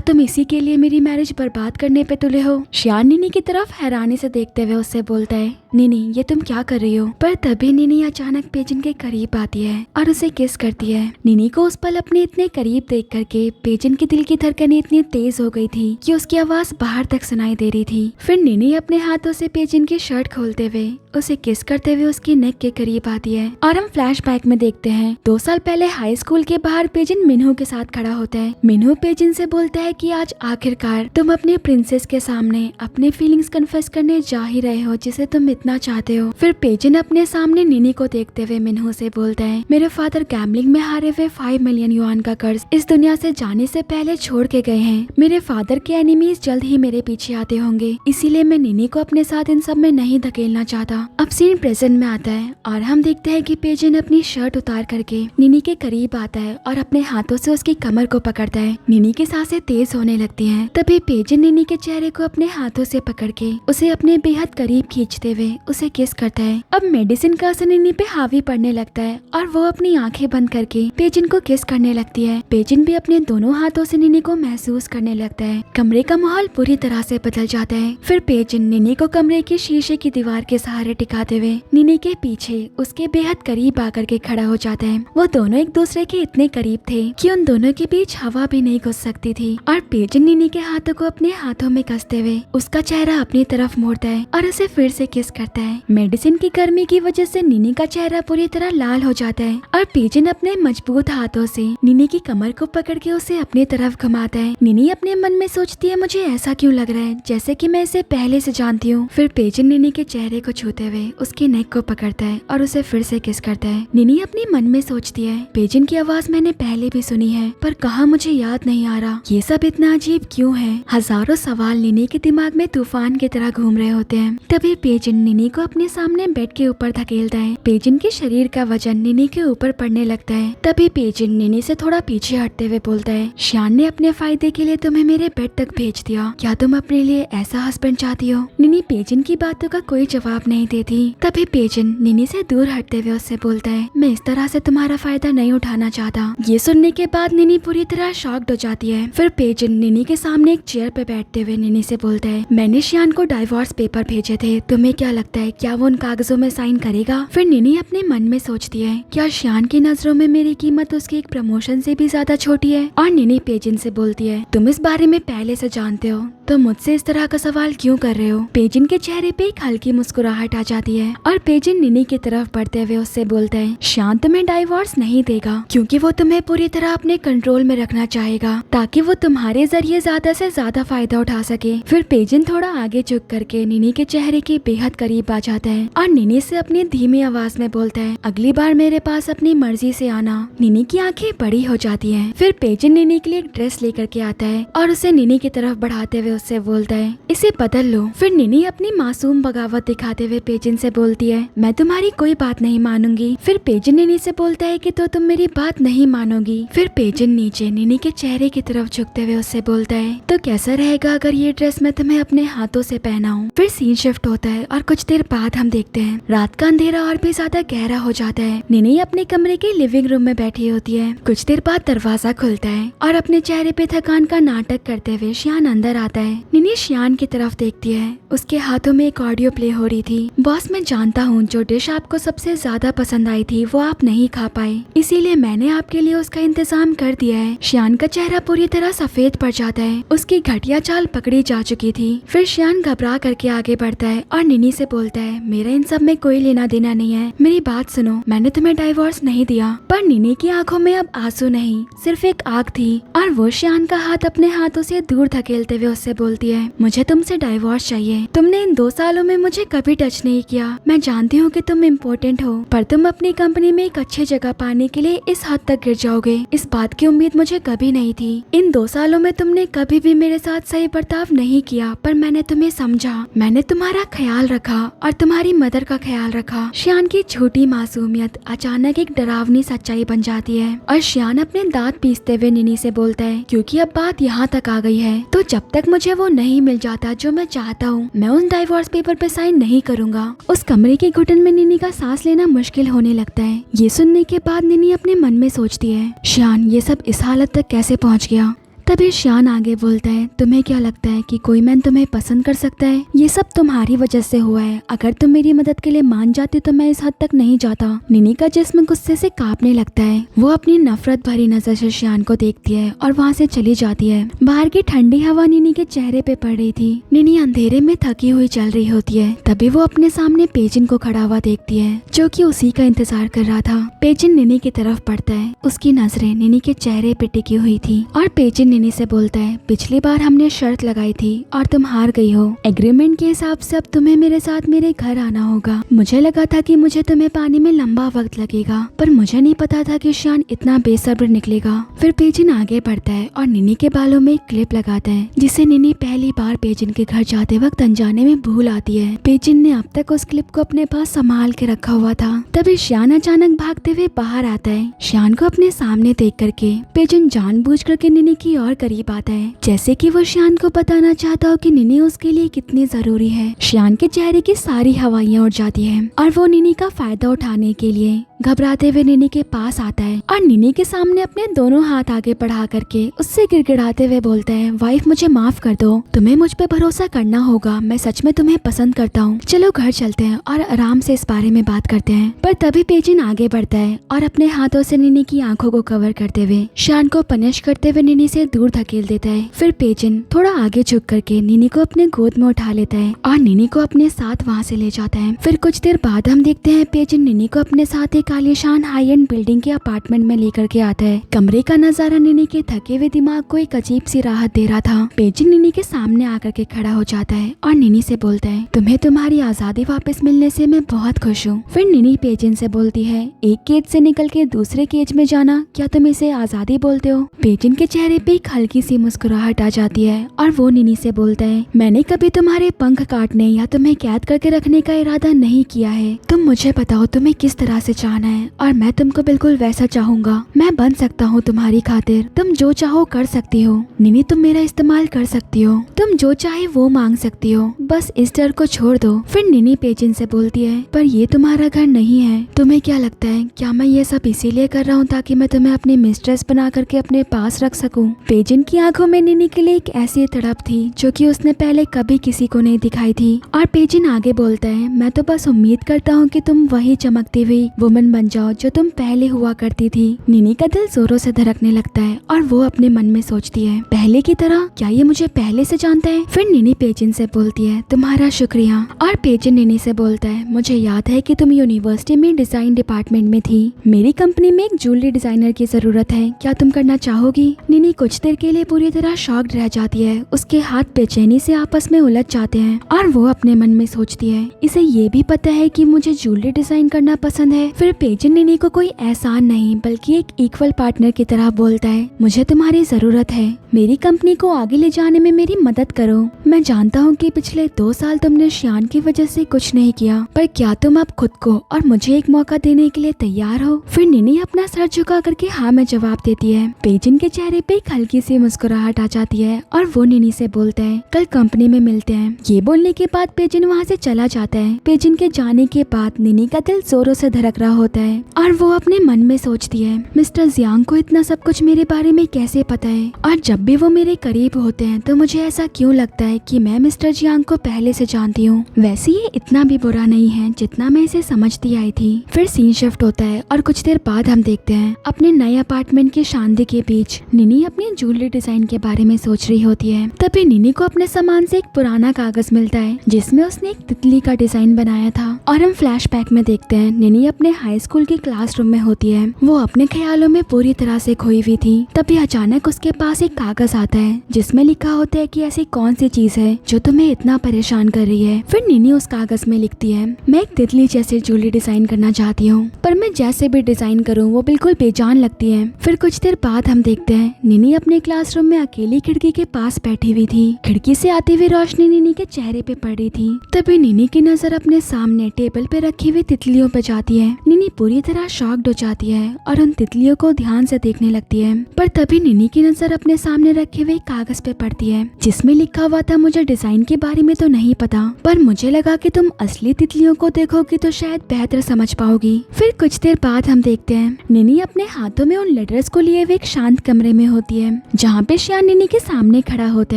तुम इसी के लिए मेरी मैरिज बर्बाद करने पे तुले हो? श्यान निनी की तरफ हैरानी से देखते हुए उससे बोलता है, निनी ये तुम क्या कर रही हो? पर तभी निनी अचानक पेजिंग के करीब आती है और उसे किस करती है। निनी को उस पल अपने इतने करीब देख करके पेजिंग के दिल की धड़कनें इतनी तेज हो गई थी कि उसकी आवाज बाहर तक सुनाई दे रही थी। फिर निनी अपने हाथों से पेजिंग की शर्ट खोलते हुए उसे किस करते हुए उसकी नेक के करीब आती है और हम फ्लैशबैक में देखते हैं 2 साल पहले हाई स्कूल के बाहर पेजिंग मिन्हू के साथ खड़ा होता है। मिन्हू पेजिंग से बोलता है कि आज आखिरकार तुम अपने प्रिंसेस के सामने अपने फीलिंग्स कन्फेस करने जा ही रहे हो जिसे तुम इतना चाहते हो। फिर पेजिंग अपने सामने निनी को देखते हुए मिन्हू से बोलता है, मेरे फादर गैम्बलिंग में हारे हुए 5 मिलियन युआन का कर्ज इस दुनिया से जाने से पहले छोड़ के गए हैं। मेरे फादर के एनिमीज जल्द ही मेरे पीछे आते होंगे, इसीलिए मैं निनी को अपने साथ इन सब में नहीं धकेलना चाहता। अब सीन प्रेजेंट में आता है और हम देखते हैं कि पेजिंग अपनी शर्ट उतार करके निनी के करीब आता है और अपने हाथों से उसकी कमर को पकड़ता है। निनी की सांसें तेज होने लगती हैं। तभी पेजिंग निनी के चेहरे को अपने हाथों से पकड़ के उसे अपने बेहद करीब खींचते हुए उसे किस करता है। अब मेडिसिन का असर निनी पे हावी पड़ने लगता है और वो अपनी आंखें बंद करके पेजिंग को किस करने लगती है। पेजिंग भी अपने दोनों हाथों से निनी को महसूस करने लगता है। कमरे का माहौल पूरी तरह से बदल जाता है। फिर पेजिंग निनी को कमरे की शीशे की दीवार के सहारे टिकाते हुए निनी के पीछे उसके बेहद करीब आकर के खड़ा हो जाता है। वो दोनों एक दूसरे के इतने करीब थे कि उन दोनों के बीच हवा भी नहीं घुस सकती थी और पेजिंग निनी के हाथों को अपने हाथों में कसते हुए उसका चेहरा अपनी तरफ मोड़ता है और उसे फिर से किस करता है। मेडिसिन की गर्मी की वजह से निनी का चेहरा पूरी तरह लाल हो जाता है और पेजिंग अपने मजबूत हाथों से निनी की कमर को पकड़ के उसे अपनी तरफ घुमाता है। निनी अपने मन में सोचती है, मुझे ऐसा क्यों लग रहा है जैसे कि मैं इसे पहले से जानती हूँ। फिर पेजिंग निनी के चेहरे को छूते हुए उसकी नेक को पकड़ता है और उसे फिर से किस करता है। निनी अपने मन में सोचती है, पेजिंग की आवाज मैंने पहले भी सुनी है पर कहाँ मुझे याद नहीं आ रहा। ये सब इतना अजीब क्यों है? हजारों सवाल निनी के दिमाग में तूफान की तरह घूम रहे होते हैं। तभी पेजिंग निनी को अपने सामने बेड के ऊपर धकेलता है। पेजिंग के शरीर का वजन निनी के ऊपर पड़ने लगता है। तभी पेजिंग निनी से थोड़ा पीछे हटते हुए बोलता है, श्यान ने अपने फायदे के लिए तुम्हें मेरे बेड तक भेज दिया, क्या तुम अपने लिए ऐसा हस्बैंड चाहती हो? निनी पेजिंग की बातों का कोई जवाब नहीं नहीं देती। तभी पेजिन निनी से दूर हटते हुए उससे बोलता है, मैं इस तरह से तुम्हारा फायदा नहीं उठाना चाहता। ये सुनने के बाद निनी पूरी तरह शॉक्ड हो जाती है। फिर पेजिन निनी के सामने एक चेयर पे बैठते हुए निनी से बोलता है, मैंने श्यान को डाइवोर्स पेपर भेजे थे, तुम्हें क्या लगता है क्या वो उन कागजों में साइन करेगा? फिर निनी अपने मन में सोचती है, क्या श्यान की नजरों में मेरी कीमत उसकी एक प्रमोशन से भी ज्यादा छोटी है? और निनी पेजिन से बोलती है, तुम इस बारे में पहले से जानते हो तो मुझसे इस तरह का सवाल क्यों कर रहे हो? पेजिन के चेहरे पे एक हल्की मुस्कुराहट आ जाती है और पेजिन निनी की तरफ बढ़ते हुए उससे बोलता है, श्यान तुम्हें डाइवोर्स नहीं देगा क्योंकि वो तुम्हें पूरी तरह अपने कंट्रोल में रखना चाहेगा ताकि वो तुम्हारे जरिए ज्यादा से ज्यादा फायदा उठा सके। फिर पेजिन थोड़ा आगे झुक करके निनी के चेहरे के बेहद करीब आ जाता है और निनी से अपनी धीमी आवाज में बोलता है, अगली बार मेरे पास अपनी मर्जी से आना। निनी की आंखें बड़ी हो जाती हैं। फिर पेजिन निनी के लिए एक ड्रेस लेकर के आता है और उसे निनी की तरफ बढ़ाते हुए उससे बोलता है, इसे बदल लो। फिर निनी अपनी मासूम बगावत दिखाते हुए पेजिन से बोलती है, मैं तुम्हारी कोई बात नहीं मानूंगी। फिर पेजिन निनी से बोलता है कि तो तुम मेरी बात नहीं मानोगी। फिर पेजिन नीचे निनी के चेहरे की तरफ झुकते हुए उससे बोलता है, तो कैसा रहेगा अगर ये ड्रेस मैं तुम्हें अपने हाथों से पहनाऊं? फिर सीन शिफ्ट होता है और कुछ देर बाद हम देखते हैं रात का अंधेरा और भी ज्यादा गहरा हो जाता है। निनी अपने कमरे के लिविंग रूम में बैठी होती है। कुछ देर बाद दरवाजा खुलता है और अपने चेहरे पे थकान का नाटक करते हुए श्यान अंदर आता है। निनी श्यान की तरफ देखती है, उसके हाथों में एक ऑडियो प्ले हो रही थी। बॉस मैं जानता हूँ जो डिश आपको सबसे ज्यादा पसंद आई थी वो आप नहीं खा पाए, इसीलिए मैंने आपके लिए उसका इंतजाम कर दिया है। श्यान का चेहरा पूरी तरह सफेद पड़ जाता है, उसकी घटिया चाल पकड़ी जा चुकी थी। फिर श्यान घबरा करके आगे बढ़ता है और निनी से बोलता है, मेरा इन सब में कोई लेना देना नहीं है, मेरी बात सुनो, मैंने तुम्हें डाइवोर्स नहीं दिया। पर निनी की आंखों में अब आंसू नहीं सिर्फ एक आग थी और वो श्यान का हाथ अपने हाथों से दूर धकेलते हुए उससे बोलती है, मुझे तुमसे डाइवोर्स चाहिए। तुमने इन 2 सालों में मुझे कभी टच नहीं किया। मैं जानती हूँ कि तुम इम्पोर्टेंट हो पर तुम अपनी कंपनी में एक अच्छी जगह पाने के लिए इस हद तक गिर जाओगे, इस बात की उम्मीद मुझे कभी नहीं थी। इन 2 सालों में तुमने कभी भी मेरे साथ सही बर्ताव नहीं किया पर मैंने तुम्हें समझा, मैंने तुम्हारा ख्याल रखा और तुम्हारी मदर का ख्याल रखा। श्यान की छोटी मासूमियत अचानक एक डरावनी सच्चाई बन जाती है और श्यान अपने दांत पीसते हुए निनी से बोलता है, क्योंकि अब बात यहाँ तक आ गई है तो जब तक मुझे वो नहीं मिल जाता जो मैं चाहता हूँ मैं उस डाइवोर्स पेपर पे साइन नहीं करूँगा। उस कमरे के घुटन में निनी का सांस लेना मुश्किल होने लगता है। ये सुनने के बाद निनी अपने मन में सोचती है, श्यान ये सब इस हालत तक कैसे पहुँच गया? तभी श्यान आगे बोलता है, तुम्हें क्या लगता है कि कोई मैन तुम्हें पसंद कर सकता है? ये सब तुम्हारी वजह से हुआ है। अगर तुम मेरी मदद के लिए मान जाती तो मैं इस हद तक नहीं जाता। निनी का जिस्म गुस्से से कांपने लगता है। वो अपनी नफरत भरी नजर से श्यान को देखती है और वहाँ से चली जाती है। बाहर की ठंडी हवा निनी के चेहरे पे पड़ रही थी। निनी अंधेरे में थकी हुई चल रही होती है। तभी वो अपने सामने पेजिन को खड़ा हुआ देखती है जो कि उसी का इंतजार कर रहा था। पेजिन निनी की तरफ बढ़ता है, उसकी नजरें निनी के चेहरे पे टिकी हुई थी और पेजिन निनी से बोलता है, पिछली बार हमने शर्त लगाई थी और तुम हार गई हो। एग्रीमेंट के हिसाब से अब तुम्हें मेरे साथ मेरे घर आना होगा। मुझे लगा था कि मुझे तुम्हें पाने में लंबा वक्त लगेगा पर मुझे नहीं पता था कि श्यान इतना बेसब्र निकलेगा। फिर पेजिन आगे बढ़ता है और निनी के बालों में एक क्लिप लगाता है जिसे निनी पहली बार पेजिन के घर जाते वक्त अनजाने में भूल आती है। पेजिन ने अब तक उस क्लिप को अपने पास संभाल के रखा हुआ था। तभी श्यान अचानक भागते हुए बाहर आता है। श्यान को अपने सामने देख करके पेजिन जानबूझ करके निनी की ओर करीब आता है, जैसे कि वो श्यान को बताना चाहता हो कि निनी उसके लिए कितनी जरूरी है। श्यान के चेहरे की सारी हवाइयाँ उड़ जाती हैं और वो निनी का फायदा उठाने के लिए घबराते हुए निनी के पास आता है और निनी के सामने अपने दोनों हाथ आगे बढ़ा करके उससे गिड़गिड़ाते हुए बोलता है, वाइफ मुझे माफ कर दो, तुम्हें मुझ पे भरोसा करना होगा, मैं सच में तुम्हें पसंद करता हूँ। चलो घर चलते हैं और आराम से इस बारे में बात करते हैं। पर तभी पेजिन आगे बढ़ता है और अपने हाथों से निनी की आंखों को कवर करते हुए श्यान को पनिश करते हुए निनी से दूर धकेल देता है। फिर पेजिन थोड़ा आगे झुक करके निनी को अपने गोद में उठा लेता है और निनी को अपने साथ वहाँ से ले जाता है। फिर कुछ देर बाद हम देखते हैं पेजिन निनी को अपने साथ एक आलीशान हाई एंड बिल्डिंग के अपार्टमेंट में लेकर के आता है। कमरे का नजारा निनी के थके हुए दिमाग को एक अजीब सी राहत दे रहा था। पेजिन निनी के सामने आकर के खड़ा हो जाता है और निनी से बोलता है, तुम्हें तुम्हारी आजादी वापस मिलने से मैं बहुत खुश हूँ। फिर निनी पेजिन से बोलती है, एक केज से निकल के दूसरे केज में जाना क्या तुम इसे आजादी बोलते हो? पेजिन के चेहरे पे एक हल्की सी मुस्कुराहट आ जाती है और वो निनी से बोलता है, मैंने कभी तुम्हारे पंख काटने या तुम्हें कैद करके रखने का इरादा नहीं किया है। तुम मुझे बताओ तुम्हें किस तरह से चाहना जाना है और मैं तुमको बिल्कुल वैसा चाहूंगा। मैं बन सकता हूँ तुम्हारी खातिर, तुम जो चाहो कर सकती हो। निनी तुम मेरा इस्तेमाल कर सकती हो, तुम जो चाहे वो मांग सकती हो, बस इस डर को छोड़ दो। फिर निनी पेजिन से बोलती है, पर ये तुम्हारा घर नहीं है। तुम्हें क्या लगता है, क्या मैं ये सब इसीलिए कर रहा हूँ ताकि मैं तुम्हें अपनी मिस्ट्रेस बना करके अपने पास रख सकूं? पेजिन की आंखों में निनी के लिए एक ऐसी तड़प थी जो कि उसने पहले कभी किसी को नहीं दिखाई थी। और पेजिन आगे बोलता है, मैं तो बस उम्मीद करता हूँ कि तुम वही चमकती हुई वुमन बन जाओ जो तुम पहले हुआ करती थी। निनी का दिल जोरों से धड़कने लगता है और वो अपने मन में सोचती है, पहले की तरह क्या ये मुझे पहले से जानता है? फिर निनी पेजिन से बोलती है, तुम्हारा शुक्रिया। और पेजिन निनी से बोलता है, मुझे याद है कि तुम यूनिवर्सिटी में डिजाइन डिपार्टमेंट में थी। मेरी कंपनी में एक ज्वेलरी डिजाइनर की जरूरत है, क्या तुम करना चाहोगी? निनी कुछ देर के लिए पूरी तरह शॉक्ड रह जाती है। उसके हाथ बेचैनी से आपस में उलझ जाते हैं और वो अपने मन में सोचती है, इसे ये भी पता है कि मुझे ज्वेलरी डिजाइन करना पसंद है। फिर पेजिन निनी को कोई एहसान नहीं बल्कि एक इक्वल पार्टनर की तरह बोलता है, मुझे तुम्हारी जरूरत है, मेरी कंपनी को आगे ले जाने में मेरी मदद करो। मैं जानता हूँ कि पिछले 2 साल तुमने श्यान की वजह से कुछ नहीं किया, पर क्या तुम अब खुद को और मुझे एक मौका देने के लिए तैयार हो? फिर निनी अपना सर झुका करके हाँ में जवाब देती है। पेजिन के चेहरे पे एक हल्की सी मुस्कुराहट आ जाती है और वो निनी से बोलता है, कल कंपनी में मिलते हैं। ये बोलने के बाद पेजिन वहाँ से चला जाता है। पेजिन के जाने के बाद निनी का दिल जोरों से धड़क रहा होता है और वो अपने मन में सोचती है, मिस्टर जियांग को इतना सब कुछ मेरे बारे में कैसे पता है? और जब भी वो मेरे करीब होते हैं तो मुझे ऐसा क्यों लगता है कि मैं मिस्टर जियांग को पहले से जानती हूँ? वैसे ये इतना भी बुरा नहीं है जितना मैं इसे समझती आई थी। फिर सीन शिफ्ट होता है और कुछ देर बाद हम देखते हैं अपने नए अपार्टमेंट की शांति के बीच निनी अपनी ज्वेलरी डिजाइन के बारे में सोच रही होती है। तभी निनी को अपने सामान से एक पुराना कागज मिलता है जिसमें उसने एक तितली का डिजाइन बनाया था। और हम फ्लैशबैक में देखते हैं निनी अपने हाई स्कूल के क्लासरूम में होती है। वो अपने ख्यालों में पूरी तरह से खोई हुई थी। तभी अचानक उसके पास एक कागज आता है जिसमें लिखा होता है कि ऐसी कौन सी चीज है जो तुम्हें इतना परेशान कर रही है। फिर निनी उस कागज में लिखती है, मैं एक तितली जैसे ज्वेलरी डिजाइन करना चाहती हूँ, पर मैं जैसे भी डिजाइन करूँ वो बिल्कुल बेजान लगती है। फिर कुछ देर बाद हम देखते हैं निनी अपने क्लासरूम में अकेली खिड़की के पास बैठी हुई थी। खिड़की से आती हुई रोशनी निनी के चेहरे पे पड़ रही थी। तभी निनी की नजर अपने सामने टेबल पे रखी हुई तितलियों पे जाती है। निनी पूरी तरह शॉक्ड हो जाती है और उन तितलियों को ध्यान से देखने लगती है। पर तभी निनी की नजर अपने सामने रखे हुए कागज पे पड़ती है जिसमें लिखा हुआ था, मुझे डिजाइन के बारे में तो नहीं पता, पर मुझे लगा कि तुम असली तितलियों को देखोगी तो शायद बेहतर समझ पाओगी। फिर कुछ देर बाद हम देखते हैं निनी अपने हाथों में उन लेटर्स को लिए हुए एक शांत कमरे में होती है जहाँ पे श्यान निनी के सामने खड़ा होता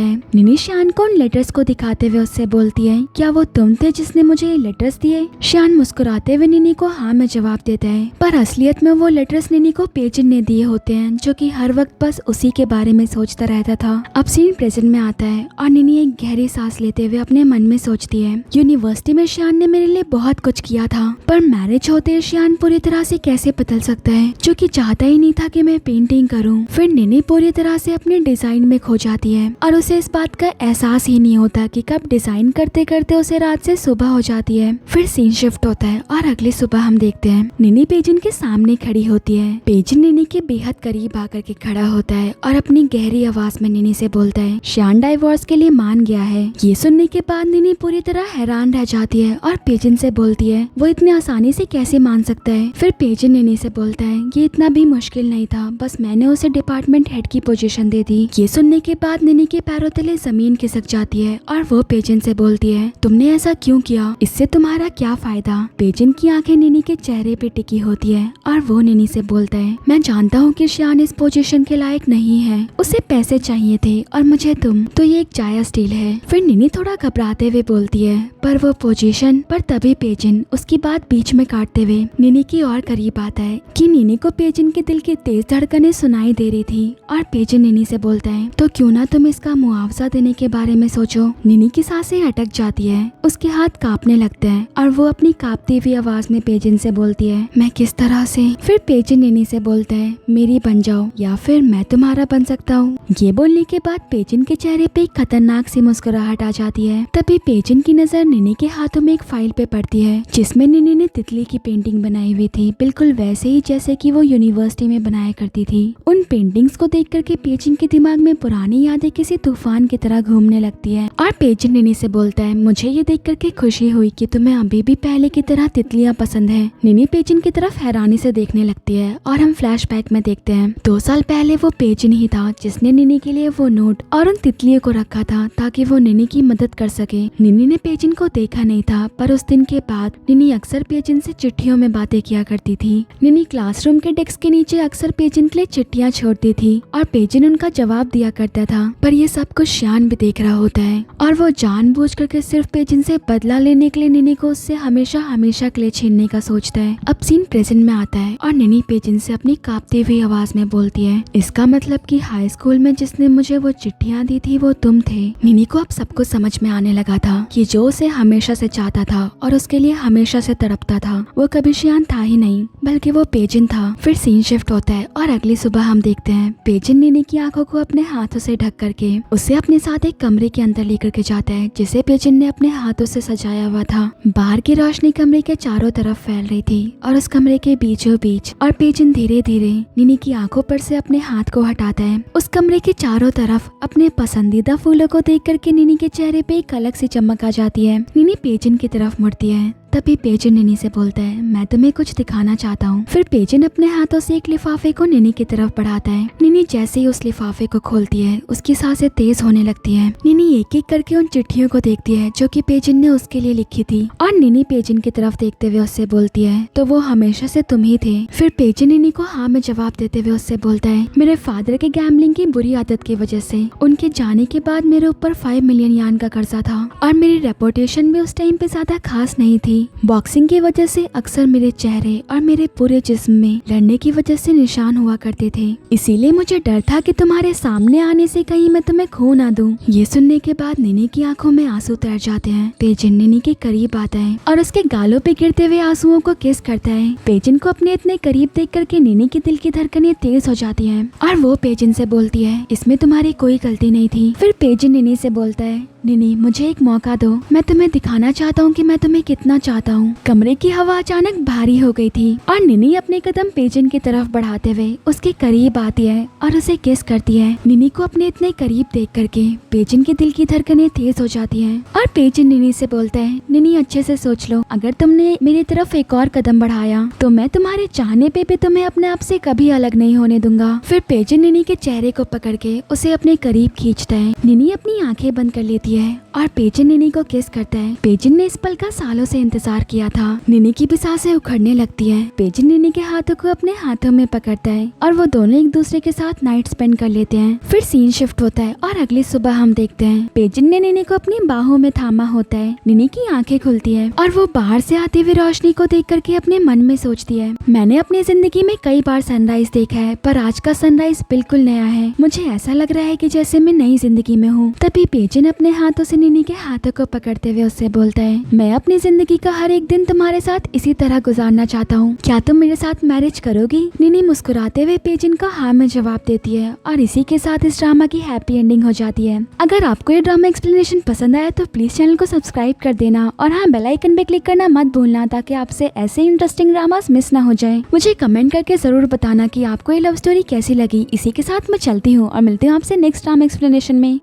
है। निनी श्यान को उन लेटर्स को दिखाते हुए उससे बोलती है, क्या वो तुम थे जिसने मुझे ये लेटर्स दिए? श्यान मुस्कुराते हुए निनी को हाँ में जवाब देता है, पर असलियत में वो लेटर्स निनी को पेजिन ने दिए होते हैं जो कि हर वक्त बस उसी के बारे में सोचता रहता था। अब सीन प्रेजेंट में आता है और निनी एक गहरी सांस लेते हुए अपने मन में सोचती है, यूनिवर्सिटी में श्यान ने मेरे लिए बहुत कुछ किया था, पर मैरिज होते श्यान पूरी तरह से कैसे बदल सकता है जो कि चाहता ही नहीं था कि मैं पेंटिंग करूं। फिर निनी पूरी तरह से अपने डिजाइन में खो जाती है और उसे इस बात का एहसास ही नहीं होता कि कब डिजाइन करते करते उसे रात से सुबह हो जाती है। फिर सीन शिफ्ट होता है और अगली सुबह हम देखते हैं निनी पेजिन के सामने खड़ी होती है। पेजिन निनी के बेहद करीब आकर के खड़ा होता है और अपनी गहरी आवाज में निनी से बोलता है, श्यान डाइवोर्स के लिए मान गया है। ये सुनने के बाद निनी पूरी तरह हैरान रह जाती है और पेजिन से बोलती है, वो इतनी आसानी से कैसे मान सकता है? फिर पेजिन निनी से बोलता है, ये इतना भी मुश्किल नहीं था, बस मैंने उसे डिपार्टमेंट हेड की पोजीशन दे दी। ये सुनने के बाद निनी के पैरों तले जमीन खिसक जाती है और वो पेजिन से बोलती है, तुमने ऐसा क्यों किया? इससे तुम्हारा क्या फायदा? पेजिन की आंखें निनी के चेहरे पे टिकी होती है और वो निनी से बोलता है, मैं जानता हूँ कि श्यान इस पोजीशन के लायक नहीं है, उसे पैसे चाहिए थे और मुझे तुम, तो ये एक जायज डील है। फिर निनी थोड़ा घबराते हुए बोलती है, पर वो पोजीशन। पर तभी पेजिन उसकी बात बीच में काटते हुए निनी की और करीब आता है कि निनी को पेजिन के दिल की तेज धड़कनें सुनाई दे रही थी और पेजिन निनी से बोलता है, तो क्यों ना तुम इसका मुआवजा देने के बारे में सोचो। निनी की सांसें अटक जाती है, उसके हाथ कांपने लगते हैं और वो अपनी कांपती हुई आवाज में पेजिन से बोलती है, मैं किस तरह से? फिर पेजिन निनी से बोलता है, मेरी बन जाओ या फिर मैं तुम्हारा बन सकता हूँ। ये बोलने के बाद पेजिन के चेहरे पे एक खतरनाक सी मुस्कुराहट आ जाती है। तभी पेजिन की नजर निनी के हाथों में एक फाइल पे पड़ती है जिसमें निनी ने तितली की पेंटिंग बनाई हुई थी, बिल्कुल वैसे ही जैसे कि वो यूनिवर्सिटी में बनाया करती थी। उन पेंटिंग्स को देख करके पेजिन के दिमाग में पुरानी यादें किसी तूफान की तरह घूमने लगती है और पेजिन निनी से बोलता है, मुझे ये देख करके खुशी हुई कि तुम्हें अभी उसे भी पहले की तरह तितलियां पसंद है। निनी पेजिन की तरफ हैरानी से देखने लगती है और हम फ्लैशबैक में देखते हैं 2 साल पहले वो पेजिन ही था जिसने निनी के लिए वो नोट और उन तितलियों को रखा था ताकि वो निनी की मदद कर सके। निनी ने पेजिन को देखा नहीं था, पर उस दिन के बाद निनी अक्सर पेजिन से चिट्ठियों में बातें किया करती थी। निनी क्लासरूम के डेस्क के नीचे अक्सर पेजिन के लिए चिट्ठियां छोड़ती थी और पेजिन उनका जवाब दिया करता था। पर ये सब कुछ श्यान भी देख रहा होता है और वो जानबूझ करके सिर्फ पेजिन से बदला लेने के लिए निनी को उससे हमेशा हमेशा के लिए छीनने का सोचता है। अब सीन प्रेजेंट में आता है और निनी पेजिन से अपनी कांपती हुई आवाज में बोलती है, इसका मतलब कि हाई स्कूल में जिसने मुझे वो चिट्ठियां दी थी वो तुम थे। निनी को अब सब कुछ समझ में आने लगा था कि जो उसे हमेशा से चाहता था और उसके लिए हमेशा से तड़पता था वो कभी श्यान था ही नहीं बल्कि वो पेजिन था। फिर सीन शिफ्ट होता है और अगली सुबह हम देखते हैं पेजिन निनी की आंखों को अपने हाथों से ढक करके उसे अपने साथ एक कमरे के अंदर लेकर के जाता है जिसे पेजिन ने अपने हाथों से सजाया हुआ था। बाहर की रोशनी कमरे के चारों तरफ फैल रही थी और उस कमरे के बीचों बीच और पेजिन धीरे धीरे निनी की आंखों पर से अपने हाथ को हटाता है। उस कमरे के चारों तरफ अपने पसंदीदा फूलों को देख करके निनी के चेहरे पे एक अलग सी चमक आ जाती है। निनी पेजिन की तरफ मुड़ती है, तभी पेजिन निनी से बोलता है, मैं तुम्हें कुछ दिखाना चाहता हूँ। फिर पेजिन अपने हाथों से एक लिफाफे को निनी की तरफ बढ़ाता है। निनी जैसे ही उस लिफाफे को खोलती है उसकी सांसें तेज होने लगती हैं। निनी एक एक करके उन चिट्ठियों को देखती है जो कि पेजिन ने उसके लिए लिखी थी और निनी पेजिन की तरफ देखते हुए उससे बोलती है, तो वो हमेशा से तुम ही थे। फिर पेजिन निनी को हाँ में जवाब देते हुए उससे बोलता है, मेरे फादर के गैम्बलिंग की बुरी आदत की वजह से उनके जाने के बाद मेरे ऊपर 5 मिलियन यान का कर्जा था और मेरी रेपुटेशन भी उस टाइम पे ज्यादा खास नहीं थी। बॉक्सिंग की वजह से अक्सर मेरे चेहरे और मेरे पूरे जिस्म में लड़ने की वजह से निशान हुआ करते थे, इसीलिए मुझे डर था कि तुम्हारे सामने आने से कहीं मैं तुम्हें खो ना दूं। ये सुनने के बाद निनी की आंखों में आंसू तर जाते हैं। पेजिन निनी के करीब आता है और उसके गालों पे गिरते हुए आंसुओं को किस करता है। पेजिन को अपने इतने करीब देख करके निनी की दिल की धड़कनें तेज हो जाती है और वो पेजिन से बोलती है, इसमें तुम्हारी कोई गलती नहीं थी। फिर पेजिन निनी से बोलता है, निनी मुझे एक मौका दो, मैं तुम्हें दिखाना चाहता हूँ कि मैं तुम्हें कितना चाहता हूँ। कमरे की हवा अचानक भारी हो गई थी और निनी अपने कदम पेजिन की तरफ बढ़ाते हुए उसके करीब आती है और उसे किस करती है। निनी को अपने इतने करीब देख करके पेजिन के दिल की धड़कनें तेज हो जाती हैं और पेजिन निनी से बोलता है, निनी अच्छे से सोच लो, अगर तुमने मेरी तरफ एक और कदम बढ़ाया तो मैं तुम्हारे चाहने पे भी तुम्हें अपने आप से कभी अलग नहीं होने दूंगा। फिर पेजिन निनी के चेहरे को पकड़ के उसे अपने करीब खींचता है। निनी अपनी आंखें बंद कर लेती है और पेजिन निनी को किस करता है। पेजिन ने इस पल का सालों से इंतजार किया था। निनी की भी सांसें उखड़ने लगती है। पेजिन निनी के हाथों को अपने हाथों में पकड़ता है और वो दोनों एक दूसरे के साथ नाइट स्पेंड कर लेते हैं। फिर सीन शिफ्ट होता है और अगली सुबह हम देखते हैं पेजिन ने निनी को अपनी बाहों में थामा होता है। निनी की आंखें खुलती है और वो बाहर से आती हुई रोशनी को देख करके अपने मन में सोचती है, मैंने अपनी जिंदगी में कई बार सनराइज देखा है पर आज का सनराइज बिल्कुल नया है। मुझे ऐसा लग रहा है कि जैसे मैं नई जिंदगी में हूँ। तभी पेजिन अपने हाथों से निनी के हाथों को पकड़ते हुए उससे बोलता है, मैं अपनी जिंदगी का हर एक दिन तुम्हारे साथ इसी तरह गुजारना चाहता हूँ, क्या तुम मेरे साथ मैरिज करोगी? निनी मुस्कुराते हुए पेजिन का हाँ में जवाब देती है और इसी के साथ इस ड्रामा की हैप्पी एंडिंग हो जाती है। अगर आपको ये ड्रामा एक्सप्लेनेशन पसंद आया तो प्लीज चैनल को सब्सक्राइब कर देना और हाँ बेल आइकन पे क्लिक करना मत भूलना ताकि आपसे ऐसे इंटरेस्टिंग ड्रामास मिस ना हो जाए। मुझे कमेंट करके जरूर बताना कि आपको ये लव स्टोरी कैसी लगी। इसी के साथ मैं चलती हूँ और मिलती हूँ आपसे नेक्स्ट ड्रामा एक्सप्लेनेशन में।